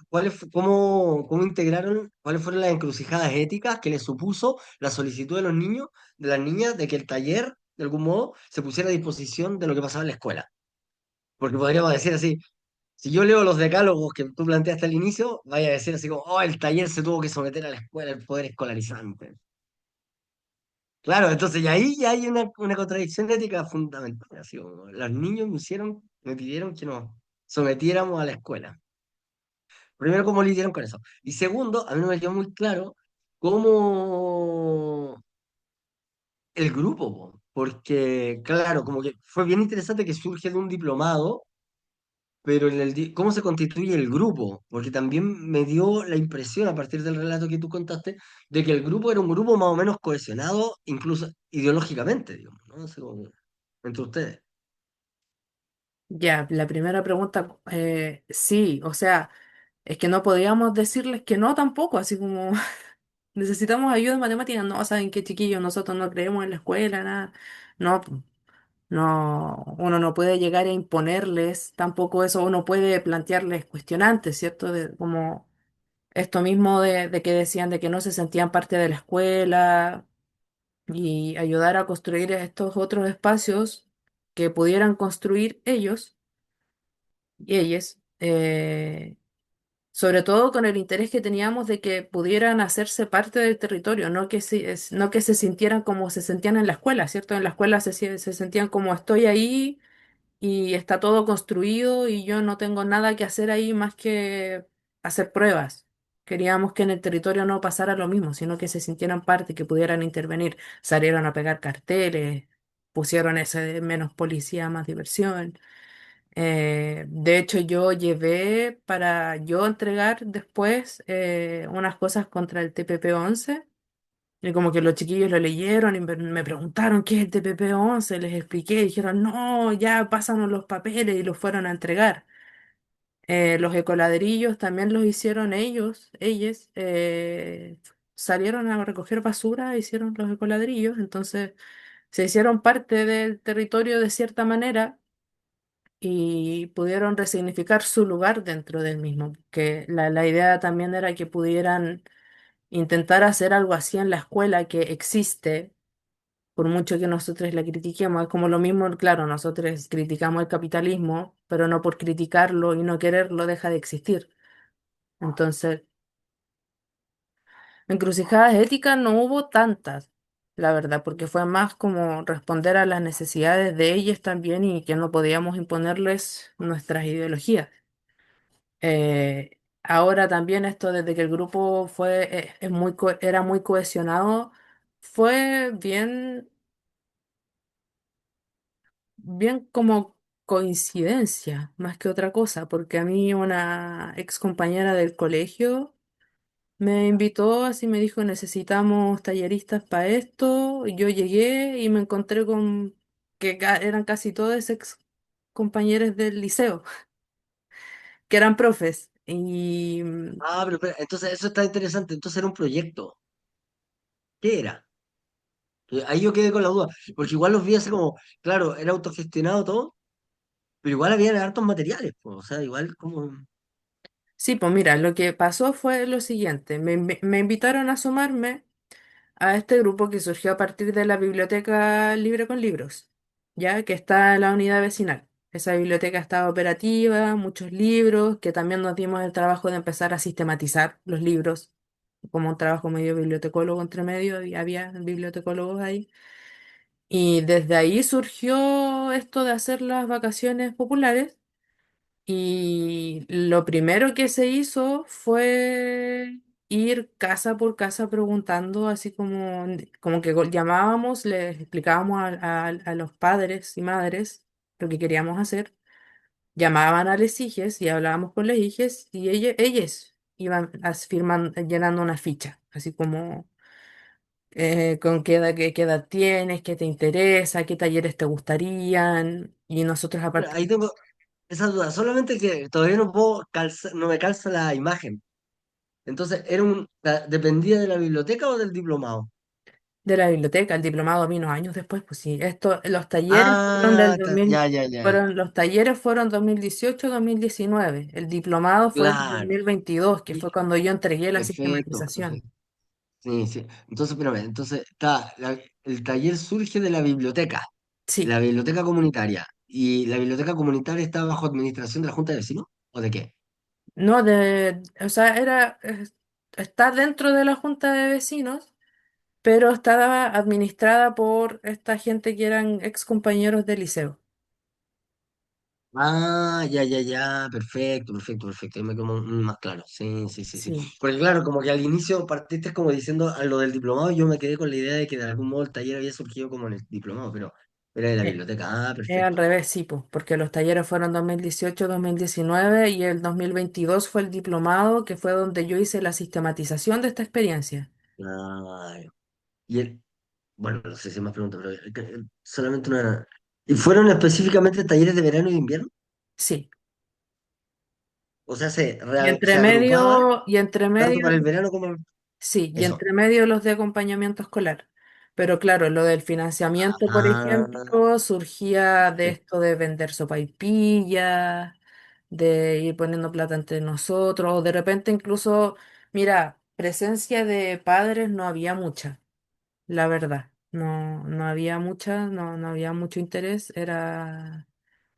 cómo integraron, cuáles fueron las encrucijadas éticas que les supuso la solicitud de los niños, de las niñas, de que el taller, de algún modo, se pusiera a disposición de lo que pasaba en la escuela? Porque podríamos decir así, si yo leo los decálogos que tú planteaste al inicio, vaya a decir así como, oh, el taller se tuvo que someter a la escuela, el poder escolarizante. Claro, entonces y ahí ya hay una contradicción ética fundamental. Así como, los niños me pidieron que nos sometiéramos a la escuela. Primero, ¿cómo lidiaron con eso? Y segundo, a mí no me quedó muy claro cómo el grupo, po, porque claro, como que fue bien interesante que surge de un diplomado, pero ¿cómo se constituye el grupo? Porque también me dio la impresión, a partir del relato que tú contaste, de que el grupo era un grupo más o menos cohesionado, incluso ideológicamente, digamos, ¿no? Así como entre ustedes. Ya, la primera pregunta, sí, o sea, es que no podíamos decirles que no tampoco, así como necesitamos ayuda en matemáticas, no, saben qué chiquillos, nosotros no creemos en la escuela, nada, no, no, uno no puede llegar a imponerles tampoco eso, uno puede plantearles cuestionantes, ¿cierto? Como esto mismo de que decían de que no se sentían parte de la escuela y ayudar a construir estos otros espacios que pudieran construir ellos y ellas, sobre todo con el interés que teníamos de que pudieran hacerse parte del territorio, no que se sintieran como se sentían en la escuela, ¿cierto? En la escuela se sentían como estoy ahí y está todo construido y yo no tengo nada que hacer ahí más que hacer pruebas. Queríamos que en el territorio no pasara lo mismo, sino que se sintieran parte, que pudieran intervenir. Salieron a pegar carteles, pusieron ese de menos policía, más diversión. De hecho, yo llevé para yo entregar después unas cosas contra el TPP-11 y como que los chiquillos lo leyeron y me preguntaron qué es el TPP-11, les expliqué y dijeron, no, ya pásanos los papeles y los fueron a entregar. Los ecoladrillos también los hicieron ellos, salieron a recoger basura, hicieron los ecoladrillos, entonces se hicieron parte del territorio de cierta manera y pudieron resignificar su lugar dentro del mismo, que la idea también era que pudieran intentar hacer algo así en la escuela que existe, por mucho que nosotros la critiquemos, es como lo mismo, claro, nosotros criticamos el capitalismo, pero no por criticarlo y no quererlo deja de existir. Entonces, encrucijadas éticas no hubo tantas, la verdad, porque fue más como responder a las necesidades de ellas también y que no podíamos imponerles nuestras ideologías. Ahora también esto desde que el grupo era muy cohesionado, fue bien como coincidencia, más que otra cosa, porque a mí una ex compañera del colegio me invitó, así me dijo, necesitamos talleristas para esto, y yo llegué y me encontré con que eran casi todos ex compañeros del liceo, que eran profes. Y Ah, pero espera, entonces eso está interesante. Entonces era un proyecto. ¿Qué era? Ahí yo quedé con la duda, porque igual los vi así como, claro, era autogestionado todo, pero igual había hartos materiales, pues, o sea, igual como... sí, pues mira, lo que pasó fue lo siguiente, me invitaron a sumarme a este grupo que surgió a partir de la Biblioteca Libre con Libros, ya que está en la unidad vecinal. Esa biblioteca estaba operativa, muchos libros, que también nos dimos el trabajo de empezar a sistematizar los libros, como un trabajo medio bibliotecólogo entre medio, y había bibliotecólogos ahí. Y desde ahí surgió esto de hacer las vacaciones populares. Y lo primero que se hizo fue ir casa por casa preguntando, así como que llamábamos, les explicábamos a los padres y madres lo que queríamos hacer, llamaban a las hijes y hablábamos con las hijes y ellas iban llenando una ficha, así como con qué edad tienes, qué te interesa, qué talleres te gustarían y nosotros Pero aparte. ahí tengo esa duda, solamente que todavía no puedo no me calza la imagen. Entonces, ¿dependía de la biblioteca o del diplomado? De la biblioteca, el diplomado vino años después, pues sí, los talleres fueron Ah, ya, ya, ya, ya. los talleres fueron 2018-2019, el diplomado fue en Claro. 2022, que fue cuando yo entregué la Perfecto, sistematización. perfecto. Sí, sí. Entonces, espérame, entonces está, el taller surge de Sí, la biblioteca comunitaria. ¿Y la biblioteca comunitaria está bajo administración de la Junta de Vecinos? ¿O de qué? no o sea, está dentro de la junta de vecinos, pero estaba administrada por esta gente que eran ex compañeros del liceo. Ah, ya, ya, ya, perfecto, perfecto, perfecto. Ahí me quedo más claro. Sí, sí, sí, sí. Sí. Porque claro, como que al inicio partiste como diciendo a lo del diplomado, yo me quedé con la idea de que de algún modo el taller había surgido como en el diplomado, pero era de la biblioteca. Ah, Al perfecto. revés, sí, pues, porque los talleres fueron 2018-2019 y el 2022 fue el diplomado, que fue donde yo hice la sistematización de esta experiencia. Claro. Y bueno, no sé si más preguntas, pero solamente una. ¿Y fueron específicamente talleres de verano y de invierno? Sí. O sea, se agrupaban Y entre tanto medio, para el verano como sí, y eso. entre medio los de acompañamiento escolar. Pero claro, lo del financiamiento, por Ah, ejemplo, surgía de perfecto. esto de vender sopaipillas, de ir poniendo plata entre nosotros, o de repente incluso, mira, presencia de padres no había mucha, la verdad. No había no había mucho interés, era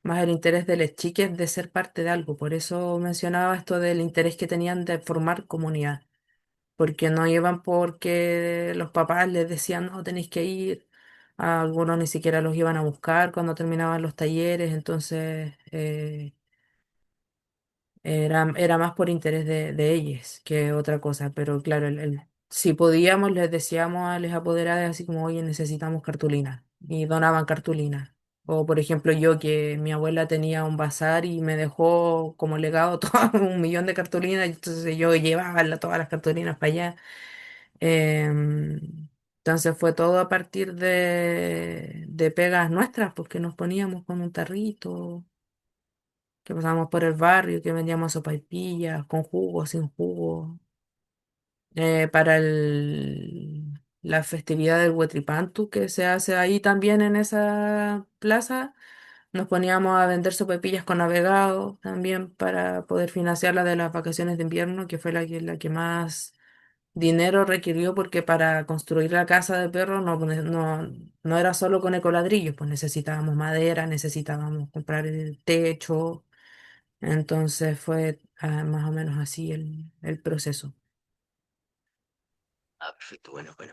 más el interés de las chiques de ser parte de algo. Por eso mencionaba esto del interés que tenían de formar comunidad, porque no iban porque los papás les decían, no, tenéis que ir. A algunos ni siquiera los iban a buscar cuando terminaban los talleres, entonces era más por interés de ellos que otra cosa, pero claro, si podíamos les decíamos a los apoderados así como, oye, necesitamos cartulina, y donaban cartulina. O por ejemplo yo que mi abuela tenía un bazar y me dejó como legado todo un millón de cartulinas, y entonces yo llevaba todas las cartulinas para allá. Entonces fue todo a partir de pegas nuestras, porque nos poníamos con un tarrito que pasábamos por el barrio, que vendíamos sopaipillas, con jugo, sin jugo. Para la festividad del Huetripantu que se hace ahí también en esa plaza, nos poníamos a vender sopaipillas con navegado también para poder financiar la de las vacaciones de invierno, que fue la que más dinero requirió, porque para construir la casa de perro no era solo con ecoladrillos, pues necesitábamos madera, necesitábamos comprar el techo. Entonces fue más o menos así el proceso. Ah, perfecto, bueno, bueno.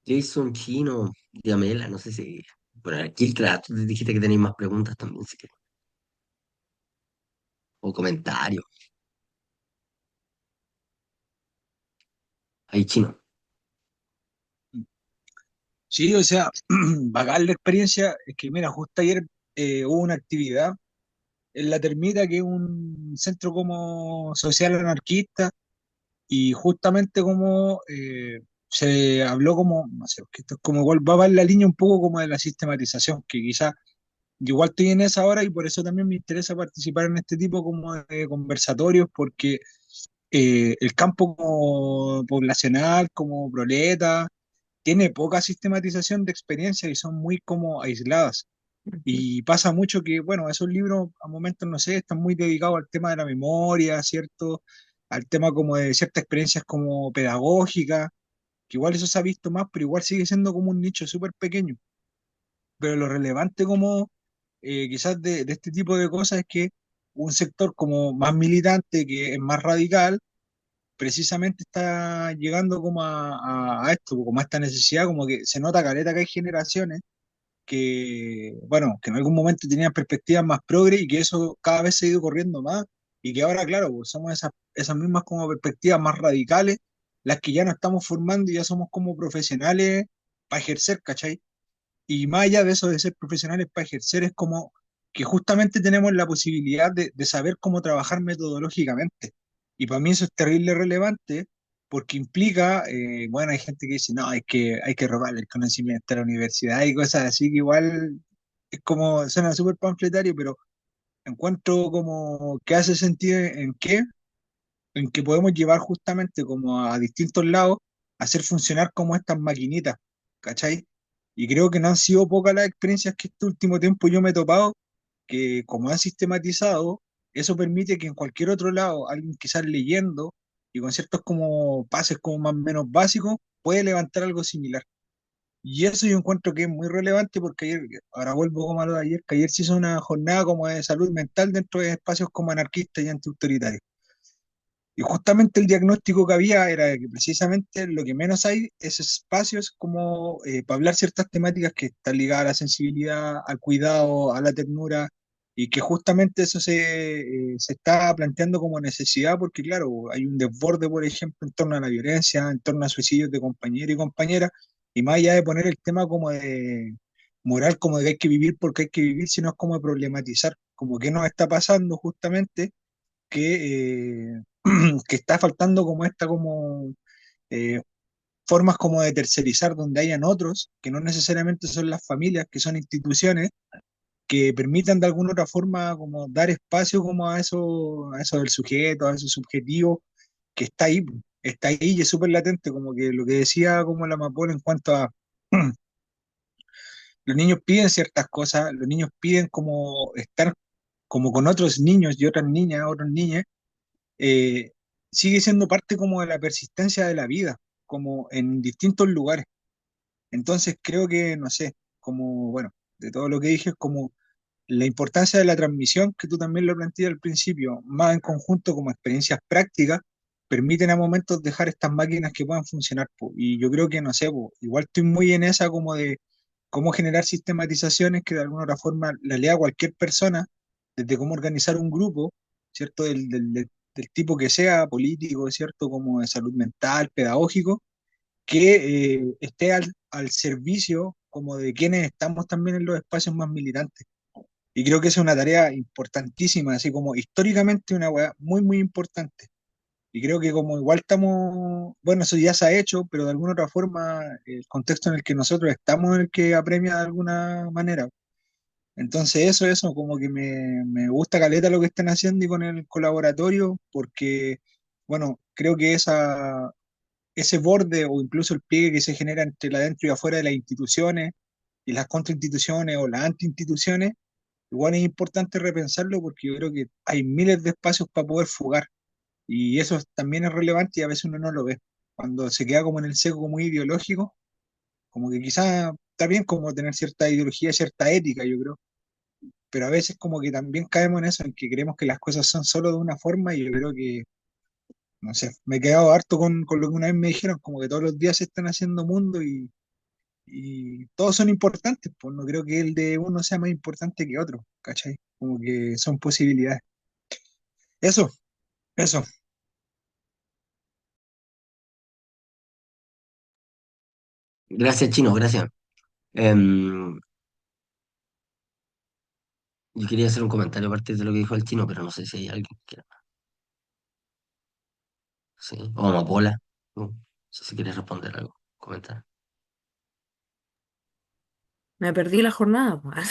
Jason, Chino, Diamela, no sé si. Bueno, aquí el trato, tú dijiste que tenéis más preguntas también, si quieres. O comentarios. Ahí, Chino. Sí, o sea, bacán la experiencia. Es que, mira, justo ayer hubo una actividad en La Termita, que es un centro como social anarquista, y justamente como se habló como, no sé, que esto es como igual va en la línea un poco como de la sistematización, que quizás yo igual estoy en esa ahora y por eso también me interesa participar en este tipo como de conversatorios, porque el campo como poblacional, como proleta, tiene poca sistematización de experiencias y son muy como aisladas. Ujú, Y pasa mucho que, bueno, esos libros a momentos, no sé, están muy dedicados al tema de la memoria, ¿cierto? Al tema como de ciertas experiencias como pedagógicas, que igual eso se ha visto más, pero igual sigue siendo como un nicho súper pequeño. Pero lo relevante como quizás de este tipo de cosas es que un sector como más militante, que es más radical, precisamente está llegando como a esto, como a esta necesidad, como que se nota caleta que hay generaciones que, bueno, que en algún momento tenían perspectivas más progre y que eso cada vez se ha ido corriendo más y que ahora, claro, pues somos esas mismas como perspectivas más radicales, las que ya nos estamos formando y ya somos como profesionales para ejercer, ¿cachai? Y más allá de eso de ser profesionales para ejercer, es como que justamente tenemos la posibilidad de saber cómo trabajar metodológicamente. Y para mí eso es terrible relevante porque implica, bueno, hay gente que dice, no, hay que robar el conocimiento a la universidad y cosas así, que igual es como, suena súper panfletario, pero encuentro como que hace sentido en que podemos llevar justamente como a distintos lados, hacer funcionar como estas maquinitas, ¿cachai? Y creo que no han sido pocas las experiencias que este último tiempo yo me he topado, que como han sistematizado, eso permite que en cualquier otro lado, alguien quizás leyendo y con ciertos como pases como más o menos básicos, puede levantar algo similar. Y eso yo encuentro que es muy relevante porque ayer, ahora vuelvo como a lo de ayer, que ayer se hizo una jornada como de salud mental dentro de espacios como anarquistas y antiautoritarios. Y justamente el diagnóstico que había era que precisamente lo que menos hay es espacios como para hablar ciertas temáticas que están ligadas a la sensibilidad, al cuidado, a la ternura, y que justamente eso se está planteando como necesidad porque, claro, hay un desborde, por ejemplo, en torno a la violencia, en torno a suicidios de compañeros y compañeras, y más allá de poner el tema como de moral, como de que hay que vivir porque hay que vivir, sino es como de problematizar, como qué nos está pasando justamente que que está faltando como esta como eh, formas como de tercerizar donde hayan otros, que no necesariamente son las familias, que son instituciones, que permitan de alguna otra forma como dar espacio como a eso del sujeto, a ese subjetivo que está ahí y es súper latente, como que lo que decía como la Mapola en cuanto a los niños piden ciertas cosas, los niños piden como estar como con otros niños y otras niñas, otras niñas, eh, sigue siendo parte como de la persistencia de la vida, como en distintos lugares. Entonces creo que, no sé, como, bueno, de todo lo que dije, es como la importancia de la transmisión, que tú también lo planteaste al principio, más en conjunto como experiencias prácticas, permiten a momentos dejar estas máquinas que puedan funcionar, po. Y yo creo que, no sé, po, igual estoy muy en esa como de cómo generar sistematizaciones que de alguna otra forma la lea cualquier persona, desde cómo organizar un grupo, ¿cierto? Del tipo que sea, político, ¿cierto? Como de salud mental, pedagógico, que esté al servicio como de quienes estamos también en los espacios más militantes. Y creo que esa es una tarea importantísima, así como históricamente una weá muy, muy importante. Y creo que como igual estamos, bueno, eso ya se ha hecho, pero de alguna otra forma el contexto en el que nosotros estamos es el que apremia de alguna manera. Entonces eso como que me gusta caleta lo que están haciendo y con el colaboratorio, porque, bueno, creo que ese borde o incluso el pliegue que se genera entre la dentro y afuera de las instituciones y las contrainstituciones o las antiinstituciones, igual es importante repensarlo porque yo creo que hay miles de espacios para poder fugar y eso también es relevante y a veces uno no lo ve. Cuando se queda como en el seco muy ideológico, como que quizás está bien como tener cierta ideología, cierta ética, yo creo, pero a veces como que también caemos en eso, en que creemos que las cosas son solo de una forma y yo creo que, no sé, me he quedado harto con lo que una vez me dijeron, como que todos los días se están haciendo mundo y todos son importantes, pues no creo que el de uno sea más importante que otro, ¿cachai? Como que son posibilidades. Eso, eso. Gracias, Chino, gracias. Em, yo quería hacer un comentario aparte de lo que dijo el Chino, pero no sé si hay alguien que... Sí, o Amapola. No sé si quieres responder algo, comentar. Me perdí la jornada, pues,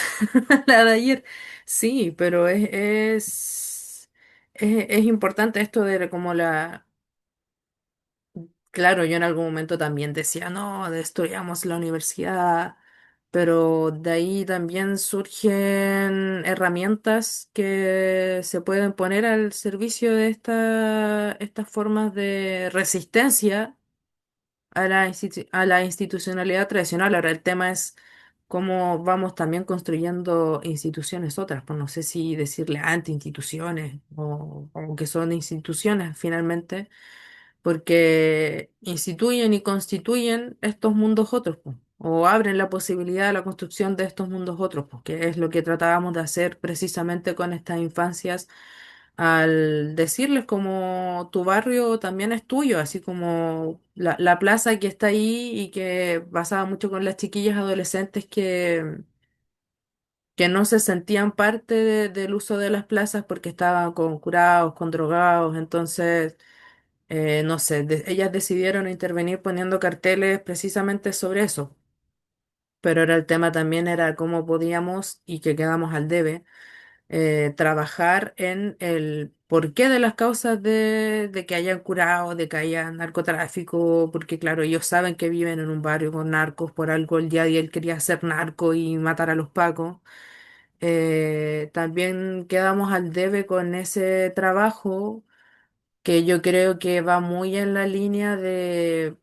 la de ayer. Sí, pero es importante esto de como la... Claro, yo en algún momento también decía, no, destruyamos la universidad, pero de ahí también surgen herramientas que se pueden poner al servicio de estas formas de resistencia a a la institucionalidad tradicional. Ahora el tema es cómo vamos también construyendo instituciones otras, pues no sé si decirle anti-instituciones o que son instituciones finalmente, porque instituyen y constituyen estos mundos otros, pues, o abren la posibilidad de la construcción de estos mundos otros, pues, que es lo que tratábamos de hacer precisamente con estas infancias al decirles como tu barrio también es tuyo, así como la plaza que está ahí y que pasaba mucho con las chiquillas adolescentes que no se sentían parte del uso de las plazas porque estaban con curados, con drogados, entonces, no sé, ellas decidieron intervenir poniendo carteles precisamente sobre eso, pero era el tema también era cómo podíamos, y que quedamos al debe trabajar en el porqué de las causas de que hayan curado, de que haya narcotráfico, porque claro, ellos saben que viven en un barrio con narcos, por algo el día de él quería ser narco y matar a los pacos. También quedamos al debe con ese trabajo que yo creo que va muy en la línea de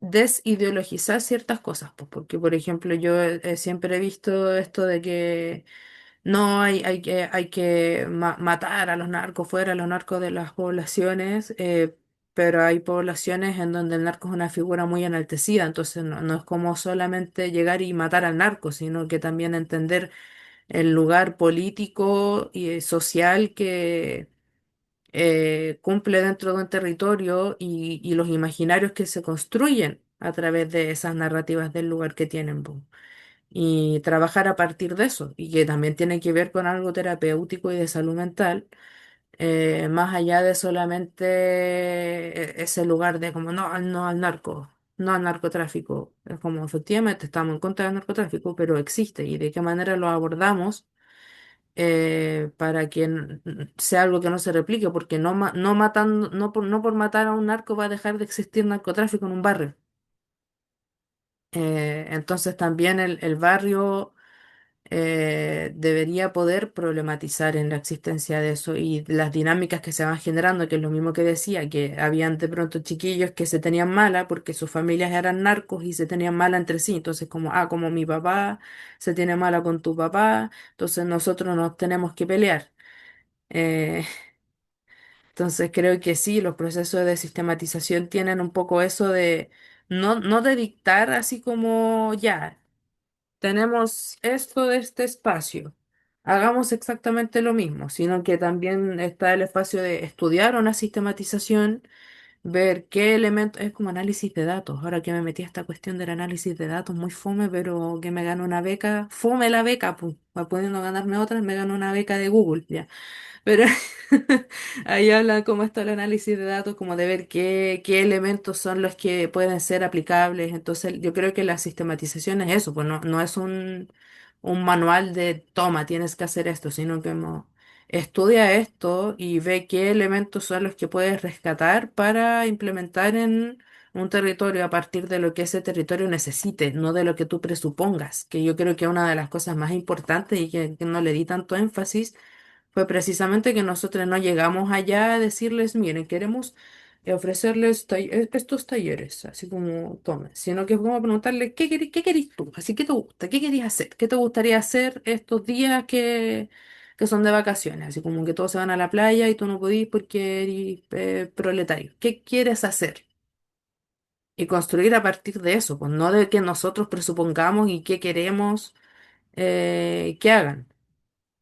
desideologizar ciertas cosas, pues, porque por ejemplo yo siempre he visto esto de que no, hay que matar a los narcos, fuera a los narcos de las poblaciones, pero hay poblaciones en donde el narco es una figura muy enaltecida, entonces no es como solamente llegar y matar al narco, sino que también entender el lugar político y social que cumple dentro de un territorio y los imaginarios que se construyen a través de esas narrativas del lugar que tienen, po, y trabajar a partir de eso, y que también tiene que ver con algo terapéutico y de salud mental, más allá de solamente ese lugar de como no, no al narco, no al narcotráfico. Es como efectivamente estamos en contra del narcotráfico, pero existe y de qué manera lo abordamos para que sea algo que no se replique, porque no matando, no por matar a un narco va a dejar de existir narcotráfico en un barrio. Entonces también el barrio debería poder problematizar en la existencia de eso y las dinámicas que se van generando, que es lo mismo que decía, que habían de pronto chiquillos que se tenían mala porque sus familias eran narcos y se tenían mala entre sí. Entonces, como, como mi papá se tiene mala con tu papá, entonces nosotros nos tenemos que pelear. Eh, entonces, creo que sí, los procesos de sistematización tienen un poco eso de no de dictar así como ya. Tenemos esto de este espacio. Hagamos exactamente lo mismo, sino que también está el espacio de estudiar una sistematización, ver qué elementos, es como análisis de datos. Ahora que me metí a esta cuestión del análisis de datos, muy fome, pero que me gano una beca, fome la beca, pues, pudiendo ganarme otra, me gano una beca de Google, ya. Pero ahí habla cómo está el análisis de datos, como de ver qué elementos son los que pueden ser aplicables. Entonces, yo creo que la sistematización es eso, pues no es un manual de toma, tienes que hacer esto, sino que estudia esto y ve qué elementos son los que puedes rescatar para implementar en un territorio a partir de lo que ese territorio necesite, no de lo que tú presupongas, que yo creo que es una de las cosas más importantes y que no le di tanto énfasis fue precisamente que nosotros no llegamos allá a decirles, miren, queremos ofrecerles estos talleres, así como tomen, sino que es como preguntarle, qué querés tú? Así, ¿qué te gusta? ¿Qué querías hacer? ¿Qué te gustaría hacer estos días que son de vacaciones? Así como que todos se van a la playa y tú no podís porque eres proletario. ¿Qué quieres hacer? Y construir a partir de eso, pues no de que nosotros presupongamos y qué queremos que hagan.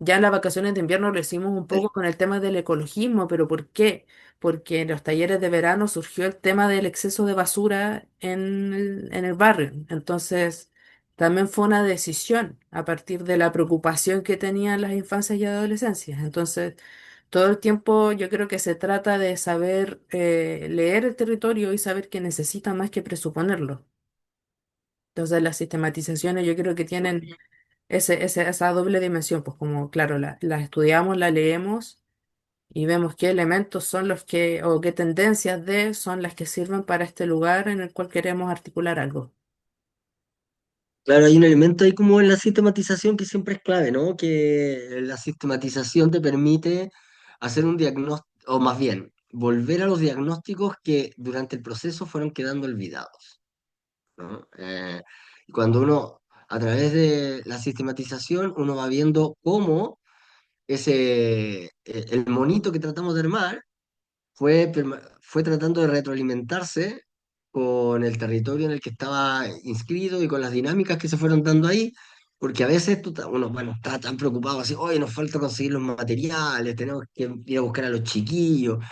Ya en las vacaciones de invierno lo hicimos un Eh, poco con el tema del ecologismo, pero ¿por qué? Porque en los talleres de verano surgió el tema del exceso de basura en el barrio. Entonces, también fue una decisión a partir de la preocupación que tenían las infancias y adolescencias. Entonces, todo el tiempo yo creo que se trata de saber leer el territorio y saber que necesita más que presuponerlo. Entonces, las sistematizaciones yo creo que tienen esa doble dimensión, pues como, claro, la estudiamos, la leemos y vemos qué elementos son los que, o qué tendencias de son las que sirven para este lugar en el cual queremos articular algo. Claro, hay un elemento ahí como en la sistematización que siempre es clave, ¿no? Que la sistematización te permite hacer un diagnóstico, o más bien, volver a los diagnósticos que durante el proceso fueron quedando olvidados, ¿no? Y cuando uno, a través de la sistematización, uno va viendo cómo el monito que tratamos de armar fue tratando de retroalimentarse con el territorio en el que estaba inscrito y con las dinámicas que se fueron dando ahí, porque a veces uno, bueno, está tan preocupado así, oye, nos falta conseguir los materiales, tenemos que ir a buscar a los chiquillos,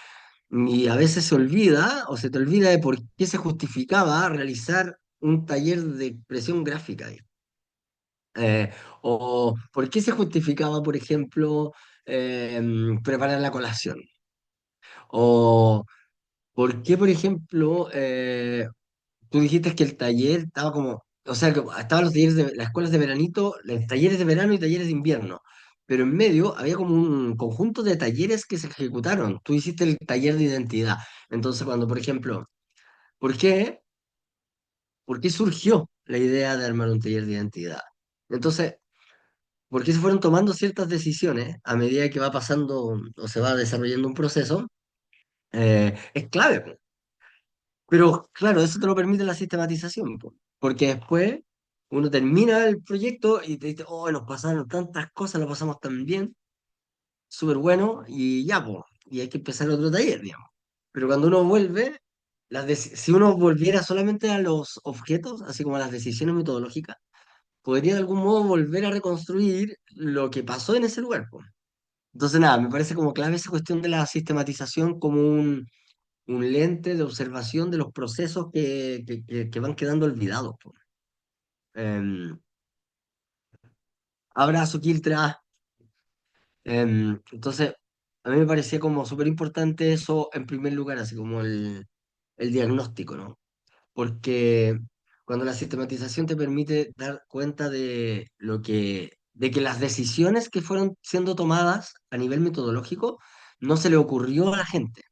y a veces se olvida o se te olvida de por qué se justificaba realizar un taller de expresión gráfica. Eh, o por qué se justificaba, por ejemplo, preparar la colación. O por qué, por ejemplo, tú dijiste que el taller estaba como, o sea, que estaban los talleres de las escuelas de veranito, los talleres de verano y talleres de invierno. Pero en medio había como un conjunto de talleres que se ejecutaron. Tú hiciste el taller de identidad. Entonces, cuando, por ejemplo, ¿por qué? ¿Por qué surgió la idea de armar un taller de identidad? Entonces, ¿por qué se fueron tomando ciertas decisiones a medida que va pasando o se va desarrollando un proceso? Es clave, po. Pero claro, eso te lo permite la sistematización, po. Porque después uno termina el proyecto y te dice, oh, nos pasaron tantas cosas, lo pasamos tan bien, súper bueno, y ya, pues, y hay que empezar otro taller, digamos. Pero cuando uno vuelve, si uno volviera solamente a los objetos, así como a las decisiones metodológicas, podría de algún modo volver a reconstruir lo que pasó en ese lugar, po. Entonces, nada, me parece como clave esa cuestión de la sistematización como un lente de observación de los procesos que van quedando olvidados, po. Em, Abrazo, Kiltra. Entonces, a mí me parecía como súper importante eso en primer lugar, así como el diagnóstico, ¿no? Porque cuando la sistematización te permite dar cuenta de que las decisiones que fueron siendo tomadas a nivel metodológico no se le ocurrió a la gente.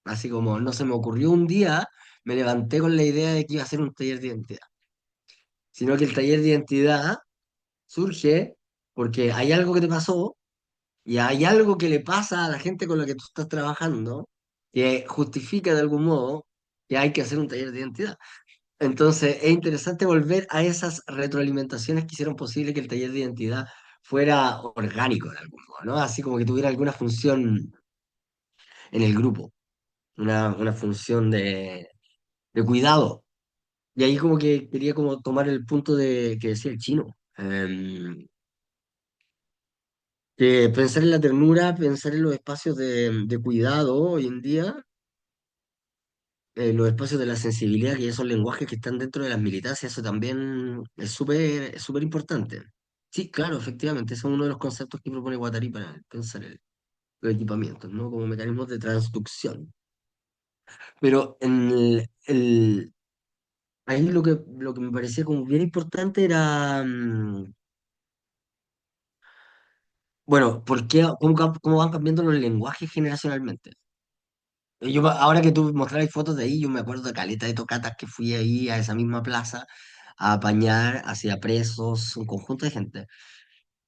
Así como no se me ocurrió un día, me levanté con la idea de que iba a hacer un taller de identidad, sino que el taller de identidad surge porque hay algo que te pasó y hay algo que le pasa a la gente con la que tú estás trabajando que justifica de algún modo que hay que hacer un taller de identidad. Entonces, es interesante volver a esas retroalimentaciones que hicieron posible que el taller de identidad fuera orgánico de algún modo, ¿no? Así como que tuviera alguna función en el grupo, una función de cuidado. Y ahí como que quería como tomar el punto de que decía el chino. Que pensar en la ternura, pensar en los espacios de cuidado hoy en día, los espacios de la sensibilidad, que esos lenguajes que están dentro de las militancias, eso también es súper importante. Sí, claro, efectivamente, ese es uno de los conceptos que propone Guattari para pensar los equipamientos, ¿no? Como mecanismos de transducción. Pero ahí lo que me parecía como bien importante era, bueno, cómo van cambiando los lenguajes generacionalmente. Ahora que tú mostrabas fotos de ahí, yo me acuerdo de caleta de tocatas que fui ahí a esa misma plaza a apañar hacia presos, un conjunto de gente,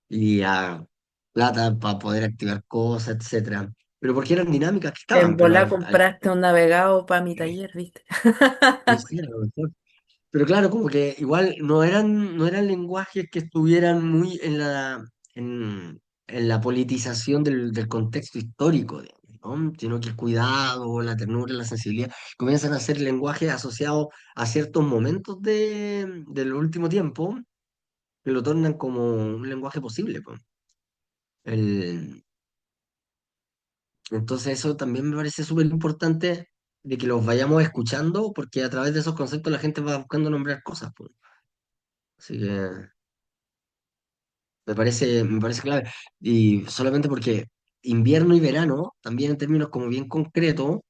y a plata para poder activar cosas, etcétera. Pero porque eran dinámicas que estaban, En pero bola compraste un navegado para mi taller, ¿viste? sí, a lo mejor. Pero claro, como que igual no eran lenguajes que estuvieran muy en la politización del contexto histórico, digamos, ¿no? Sino que el cuidado, la ternura, la sensibilidad comienzan a ser lenguajes asociados a ciertos momentos del último tiempo que lo tornan como un lenguaje posible, po. El, entonces eso también me parece súper importante de que los vayamos escuchando porque a través de esos conceptos la gente va buscando nombrar cosas, po. Así que... me parece clave. Y solamente porque invierno y verano, también en términos como bien concretos,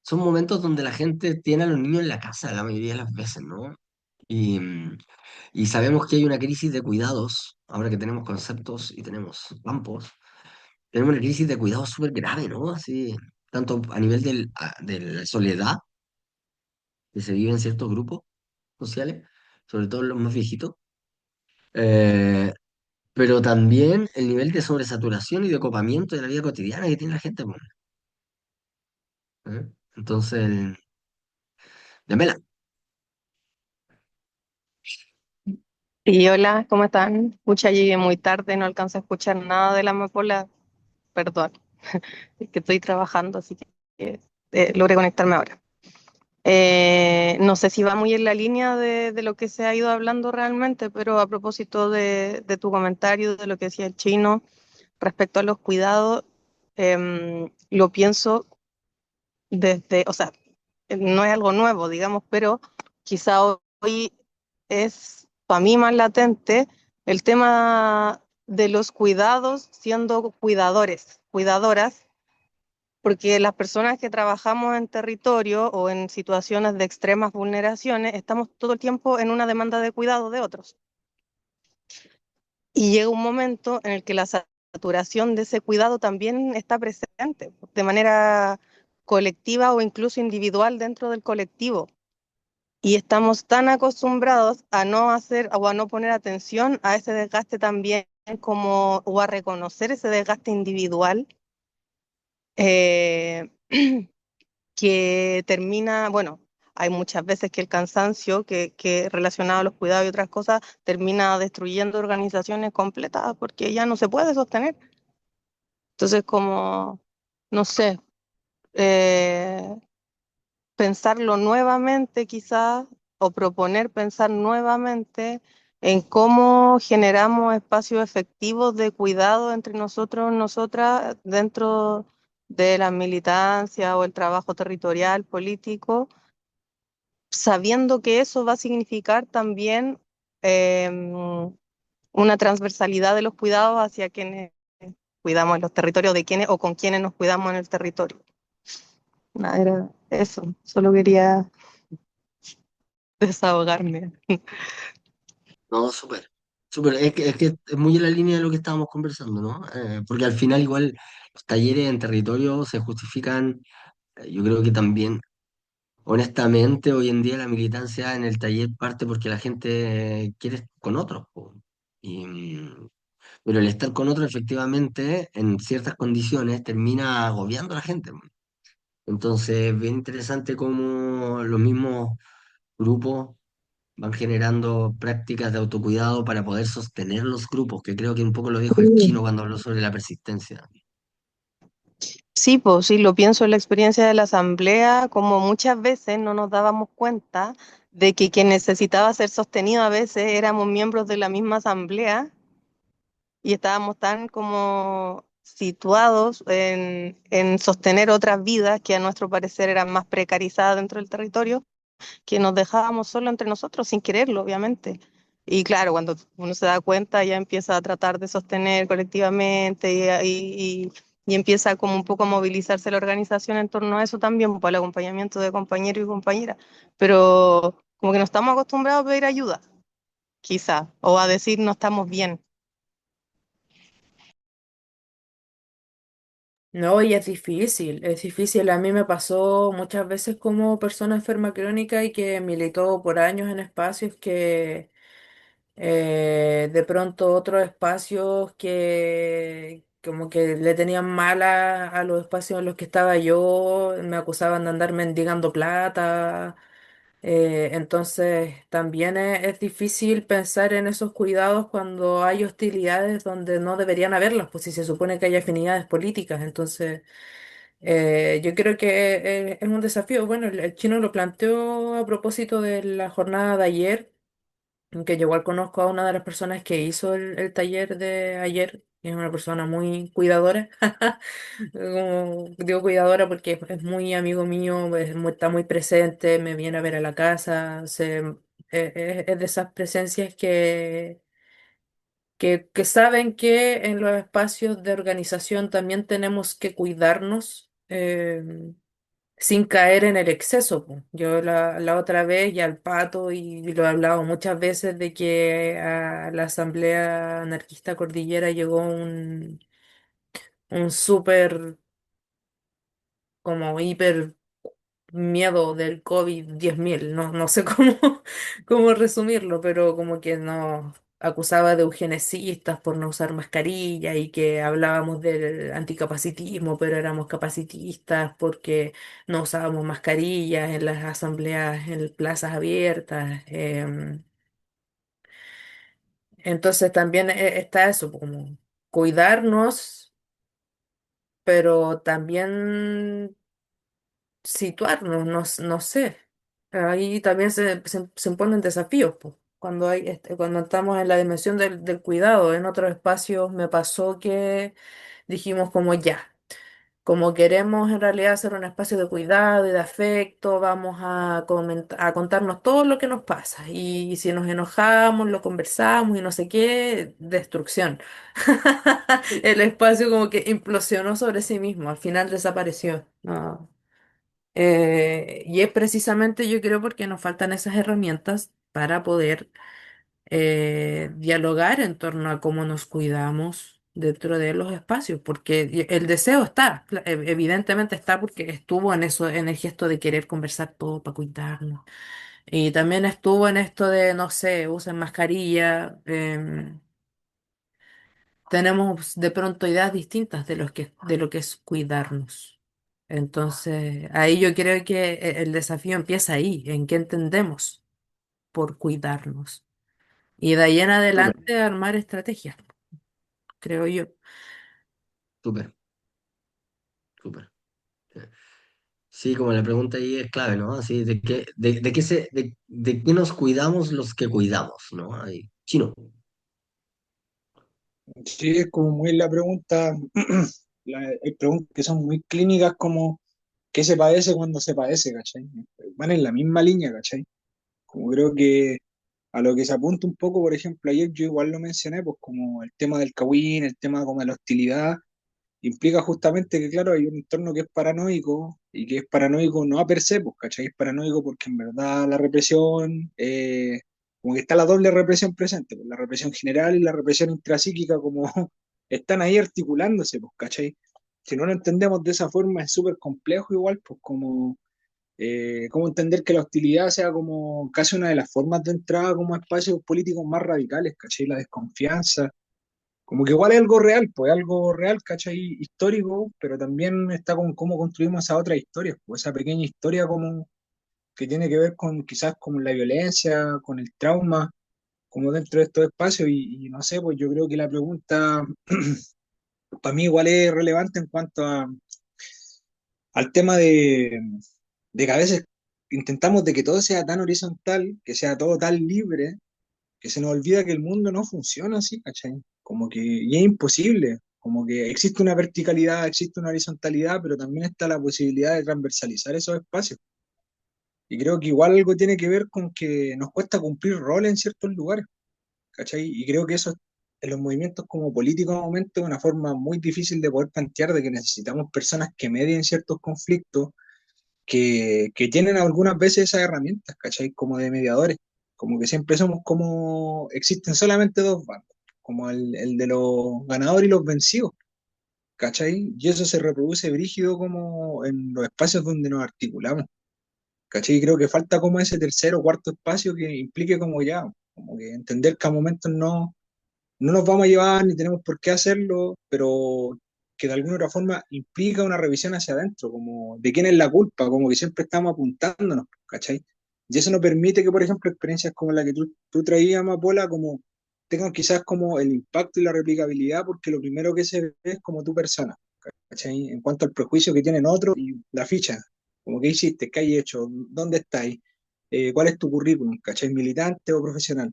son momentos donde la gente tiene a los niños en la casa la mayoría de las veces, ¿no? Y, y sabemos que hay una crisis de cuidados, ahora que tenemos conceptos y tenemos campos, tenemos una crisis de cuidados súper grave, ¿no? Así, tanto a nivel de la soledad que se vive en ciertos grupos sociales, sobre todo los más viejitos. eh, pero también el nivel de sobresaturación y de copamiento de la vida cotidiana que tiene la gente, pues, ¿eh? Entonces, démela. Y hola, ¿cómo están? Pucha, llegué muy tarde, no alcanzo a escuchar nada de la amapola, perdón, es que estoy trabajando, así que logré conectarme ahora. No sé si va muy en la línea de lo que se ha ido hablando realmente, pero a propósito de tu comentario, de lo que decía el chino respecto a los cuidados, lo pienso desde, o sea, no es algo nuevo, digamos, pero quizá hoy es para mí más latente el tema de los cuidados siendo cuidadores, cuidadoras, porque las personas que trabajamos en territorio o en situaciones de extremas vulneraciones estamos todo el tiempo en una demanda de cuidado de otros. Y llega un momento en el que la saturación de ese cuidado también está presente de manera colectiva o incluso individual dentro del colectivo. Y estamos tan acostumbrados a no hacer o a no poner atención a ese desgaste también como, o a reconocer ese desgaste individual, eh, que termina, bueno, hay muchas veces que el cansancio que relacionado a los cuidados y otras cosas termina destruyendo organizaciones completas porque ya no se puede sostener. Entonces, como, no sé, eh, pensarlo nuevamente quizás o proponer pensar nuevamente en cómo generamos espacios efectivos de cuidado entre nosotros, nosotras, dentro de la militancia o el trabajo territorial, político, sabiendo que eso va a significar también una transversalidad de los cuidados hacia quienes cuidamos en los territorios, de quienes o con quienes nos cuidamos en el territorio. Nada, era eso, solo quería desahogarme. No, súper. Súper. Es que es muy en la línea de lo que estábamos conversando, ¿no? Porque al final igual los talleres en territorio se justifican, yo creo que también, honestamente, hoy en día la militancia en el taller parte porque la gente quiere estar con otros, po. Y, pero el estar con otro efectivamente en ciertas condiciones termina agobiando a la gente. Entonces, bien interesante cómo los mismos grupos van generando prácticas de autocuidado para poder sostener los grupos, que creo que un poco lo dijo el chino cuando habló sobre la persistencia. Sí, pues sí, lo pienso en la experiencia de la asamblea, como muchas veces no nos dábamos cuenta de que quien necesitaba ser sostenido a veces éramos miembros de la misma asamblea y estábamos tan como situados en sostener otras vidas que a nuestro parecer eran más precarizadas dentro del territorio, que nos dejábamos solo entre nosotros sin quererlo, obviamente. Y claro, cuando uno se da cuenta ya empieza a tratar de sostener colectivamente y empieza como un poco a movilizarse la organización en torno a eso también, para el acompañamiento de compañeros y compañeras. Pero como que no estamos acostumbrados a pedir ayuda, quizá, o a decir no estamos bien. No, y es difícil, es difícil. A mí me pasó muchas veces como persona enferma crónica y que militó por años en espacios que de pronto otros espacios que como que le tenían mala a los espacios en los que estaba yo, me acusaban de andar mendigando plata. Entonces también es difícil pensar en esos cuidados cuando hay hostilidades donde no deberían haberlas, pues si se supone que hay afinidades políticas. Entonces yo creo que es un desafío. Bueno, el chino lo planteó a propósito de la jornada de ayer, que yo igual conozco a una de las personas que hizo el taller de ayer, y es una persona muy cuidadora. Digo cuidadora porque es muy amigo mío, está muy presente, me viene a ver a la casa, es de esas presencias que saben que en los espacios de organización también tenemos que cuidarnos. Sin caer en el exceso, po. Yo la otra vez y al Pato y lo he hablado muchas veces de que a la Asamblea Anarquista Cordillera llegó un súper como hiper miedo del COVID 10.000. No sé cómo resumirlo, pero como que nos acusaba de eugenesistas por no usar mascarilla y que hablábamos del anticapacitismo, pero éramos capacitistas porque no usábamos mascarillas en las asambleas, en plazas abiertas. Entonces también está eso, como cuidarnos, pero también situarnos, no sé. Ahí también se ponen desafíos, pues. Cuando estamos en la dimensión del cuidado, en otros espacios me pasó que dijimos como ya, como queremos en realidad hacer un espacio de cuidado y de afecto, vamos a contarnos todo lo que nos pasa. Y si nos enojamos, lo conversamos y no sé qué, destrucción. El espacio como que implosionó sobre sí mismo, al final desapareció. No. Y es precisamente, yo creo, porque nos faltan esas herramientas para poder dialogar en torno a cómo nos cuidamos dentro de los espacios, porque el deseo está, evidentemente está porque estuvo en eso, en el gesto de querer conversar todo para cuidarnos. Y también estuvo en esto de, no sé, usen mascarilla. Tenemos de pronto ideas distintas de lo que es cuidarnos. Entonces, ahí yo creo que el desafío empieza ahí, en qué entendemos por cuidarnos. Y de ahí en Súper, adelante armar estrategias, creo yo. súper, súper. Sí, como la pregunta ahí es clave, ¿no? Así, de qué nos cuidamos los que cuidamos, ¿no? Ahí, chino, Sí, es como muy la pregunta, hay preguntas que son muy clínicas como ¿qué se padece cuando se padece, cachai? Van en la misma línea, cachai. Como creo que a lo que se apunta un poco, por ejemplo, ayer yo igual lo mencioné, pues como el tema del Kawin, el tema como de la hostilidad, implica justamente que, claro, hay un entorno que es paranoico y que es paranoico no a per se, pues, ¿cachai? Es paranoico porque en verdad la represión, como que está la doble represión presente, pues, la represión general y la represión intrapsíquica como están ahí articulándose, pues, ¿cachai? Si no lo entendemos de esa forma es súper complejo igual, pues como cómo entender que la hostilidad sea como casi una de las formas de entrada como a espacios políticos más radicales, ¿cachai? La desconfianza, como que igual es algo real, pues algo real, ¿cachai? Histórico, pero también está con cómo construimos esa otra historia, pues esa pequeña historia como que tiene que ver con quizás con la violencia, con el trauma, como dentro de estos espacios, y no sé, pues yo creo que la pregunta para mí igual es relevante en cuanto al tema de que a veces intentamos de que todo sea tan horizontal, que sea todo tan libre, que se nos olvida que el mundo no funciona así, ¿cachai? Como que, y es imposible, como que existe una verticalidad, existe una horizontalidad, pero también está la posibilidad de transversalizar esos espacios. Y creo que igual algo tiene que ver con que nos cuesta cumplir roles en ciertos lugares, ¿cachai? Y creo que eso en los movimientos como políticos en momento es una forma muy difícil de poder plantear de que necesitamos personas que medien ciertos conflictos, que tienen algunas veces esas herramientas, ¿cachai? Como de mediadores, como que siempre somos como, existen solamente dos bandos, como el de los ganadores y los vencidos, ¿cachai? Y eso se reproduce brígido como en los espacios donde nos articulamos, ¿cachai? Y creo que falta como ese tercer o cuarto espacio que implique como ya, como que entender que a momentos no nos vamos a llevar ni tenemos por qué hacerlo, pero que de alguna otra forma implica una revisión hacia adentro, como de quién es la culpa, como que siempre estamos apuntándonos, ¿cachai? Y eso no permite que, por ejemplo, experiencias como la que tú traías, Mapola, como tengan quizás como el impacto y la replicabilidad, porque lo primero que se ve es como tu persona, ¿cachai? En cuanto al prejuicio que tienen otros y la ficha, como qué hiciste, qué hay hecho, dónde estáis, cuál es tu currículum, ¿cachai? Militante o profesional.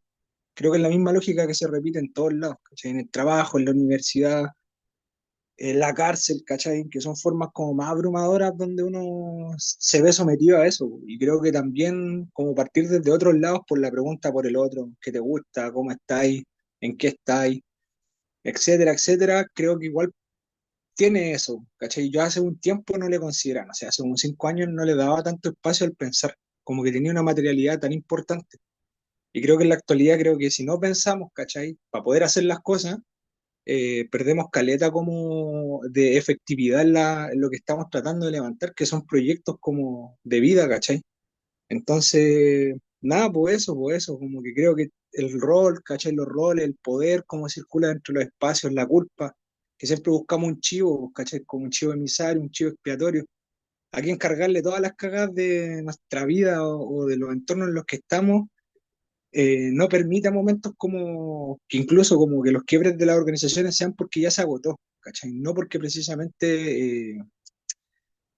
Creo que es la misma lógica que se repite en todos lados, ¿cachai? En el trabajo, en la universidad, en la cárcel, ¿cachai? Que son formas como más abrumadoras donde uno se ve sometido a eso. Y creo que también como partir desde otros lados por la pregunta por el otro, ¿qué te gusta? ¿Cómo estáis? ¿En qué estáis? Etcétera, etcétera. Creo que igual tiene eso, ¿cachai? Yo hace un tiempo no le consideraba, o sea, hace unos 5 años no le daba tanto espacio al pensar, como que tenía una materialidad tan importante. Y creo que en la actualidad, creo que si no pensamos, ¿cachai? Para poder hacer las cosas, perdemos caleta como de efectividad en lo que estamos tratando de levantar, que son proyectos como de vida, ¿cachai? Entonces, nada, pues eso, como que creo que el rol, ¿cachai? Los roles, el poder, cómo circula dentro de los espacios, la culpa, que siempre buscamos un chivo, ¿cachai? Como un chivo emisario, un chivo expiatorio, a quien cargarle todas las cagadas de nuestra vida o de los entornos en los que estamos, no permita momentos como que incluso como que los quiebres de las organizaciones sean porque ya se agotó, ¿cachai? No porque precisamente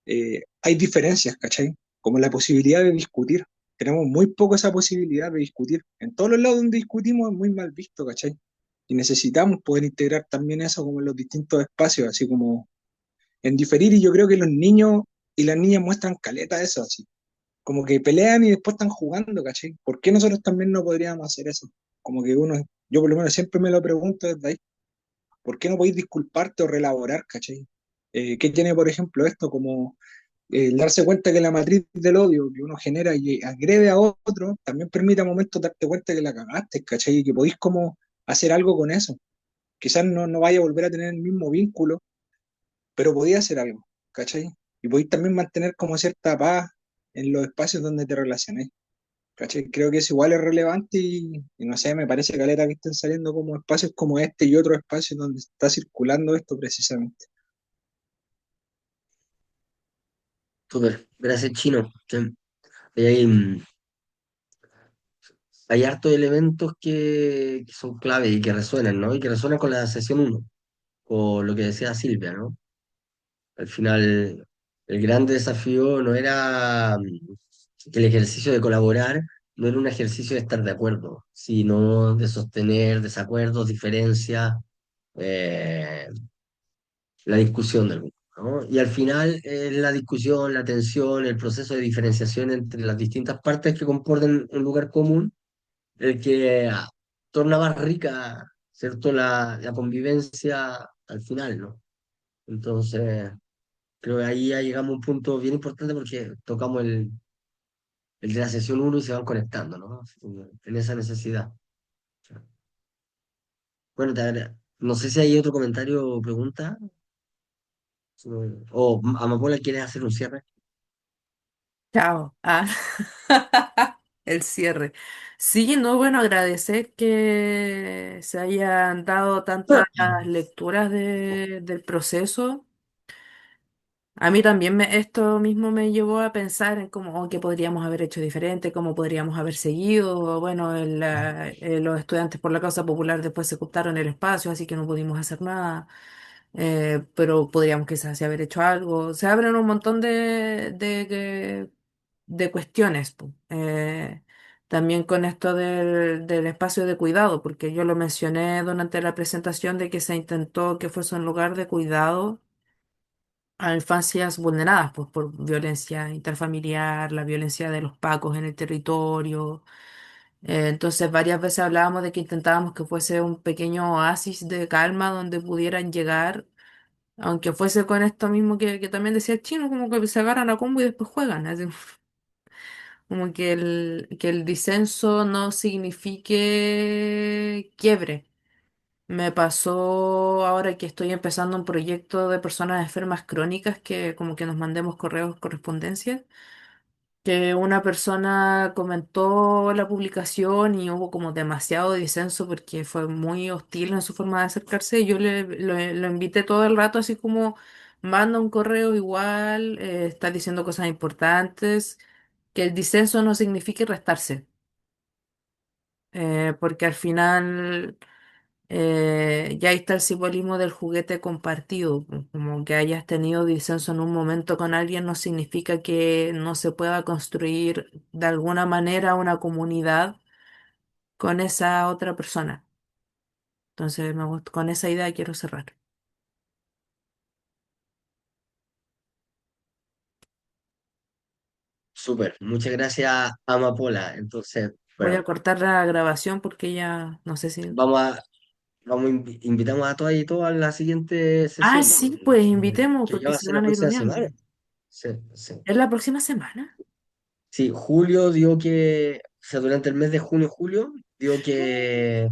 hay diferencias, ¿cachai? Como la posibilidad de discutir. Tenemos muy poco esa posibilidad de discutir. En todos los lados donde discutimos es muy mal visto, ¿cachai? Y necesitamos poder integrar también eso como en los distintos espacios, así como en diferir, y yo creo que los niños y las niñas muestran caleta de eso, así como que pelean y después están jugando, ¿cachai? ¿Por qué nosotros también no podríamos hacer eso? Como que uno, yo por lo menos siempre me lo pregunto desde ahí, ¿por qué no podéis disculparte o relaborar, ¿cachai? ¿Qué tiene, por ejemplo, esto como el darse cuenta que la matriz del odio que uno genera y agrede a otro, también permite a momentos darte cuenta que la cagaste, ¿cachai? Y que podéis como hacer algo con eso. Quizás no vaya a volver a tener el mismo vínculo, pero podía hacer algo, ¿cachai? Y podéis también mantener como cierta paz en los espacios donde te relaciones. ¿Cachai? Creo que es igual es relevante y no sé, me parece caleta que estén saliendo como espacios como este y otros espacios donde está circulando esto precisamente. Súper, gracias, Chino. Sí. Hay, hay hartos elementos que son clave y que resuenan, ¿no? Y que resuenan con la sesión uno o lo que decía Silvia, ¿no? Al final, el gran desafío no era que el ejercicio de colaborar no era un ejercicio de estar de acuerdo, sino de sostener desacuerdos, diferencias, eh, la discusión del grupo, ¿no? Y al final es la discusión, la tensión, el proceso de diferenciación entre las distintas partes que componen un lugar común, el que torna más rica, ¿cierto? La convivencia al final, ¿no? Entonces, creo que ahí ya llegamos a un punto bien importante porque tocamos el de la sesión uno y se van conectando, ¿no? En esa necesidad. Bueno, no sé si hay otro comentario o pregunta. O Amapola, ¿quieres hacer un cierre? Chao. Ah. El cierre. Sí, no, bueno, agradecer que se hayan dado tantas lecturas del proceso. A mí también esto mismo me llevó a pensar en cómo qué podríamos haber hecho diferente, cómo podríamos haber seguido. Bueno, los estudiantes por la causa popular después se ocuparon el espacio, así que no pudimos hacer nada. Pero podríamos quizás sí haber hecho algo. Se abren un montón de cuestiones, po. También con esto del espacio de cuidado, porque yo lo mencioné durante la presentación de que se intentó que fuese un lugar de cuidado a infancias vulneradas, pues, por violencia interfamiliar, la violencia de los pacos en el territorio. Entonces, varias veces hablábamos de que intentábamos que fuese un pequeño oasis de calma donde pudieran llegar, aunque fuese con esto mismo que también decía el chino, como que se agarran a combo y después juegan, así. Como que el disenso no signifique quiebre. Me pasó ahora que estoy empezando un proyecto de personas enfermas crónicas que como que nos mandemos correos correspondencia, que una persona comentó la publicación y hubo como demasiado disenso porque fue muy hostil en su forma de acercarse y yo lo invité todo el rato así como manda un correo igual, está diciendo cosas importantes, que el disenso no signifique restarse, porque al final ya ahí está el simbolismo del juguete compartido, como que hayas tenido disenso en un momento con alguien no significa que no se pueda construir de alguna manera una comunidad con esa otra persona. Entonces, con esa idea quiero cerrar. Súper, muchas gracias, Amapola. Entonces, Voy bueno, a cortar la grabación porque ya no sé si... vamos a, invitamos a todas y todos a la siguiente Ah, sesión, sí, pues invitemos que ya porque va a se ser la van a ir próxima uniendo. semana. Sí, sí. ¿Es la próxima semana? Sí, Julio dio que, o sea, durante el mes de junio, julio, dio que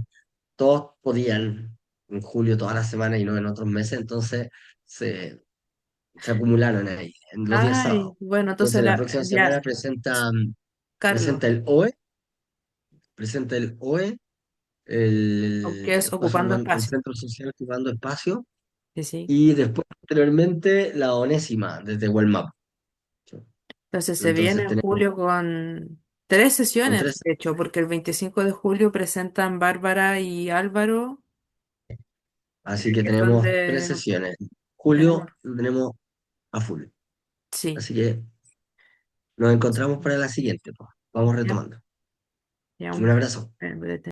todos podían en julio todas las semanas y no en otros meses, entonces se, se acumularon ahí en los días sábados. Ay, bueno, entonces Entonces la próxima semana ya, presenta, Carlos, presenta el OE, presenta el OE, que es ocupando el espacio. Centro Social Ocupando Espacio, Sí, sí. y después posteriormente la Onésima desde Wellmap. Entonces se viene Entonces en tenemos julio con tres con sesiones, tres, de hecho, porque el 25 de julio presentan Bárbara y Álvaro, así que que son tenemos tres de... sesiones. Tenemos, Julio lo tenemos a full. sí, Así que nos encontramos para la siguiente, pues. Vamos ya, retomando. ya Un abrazo.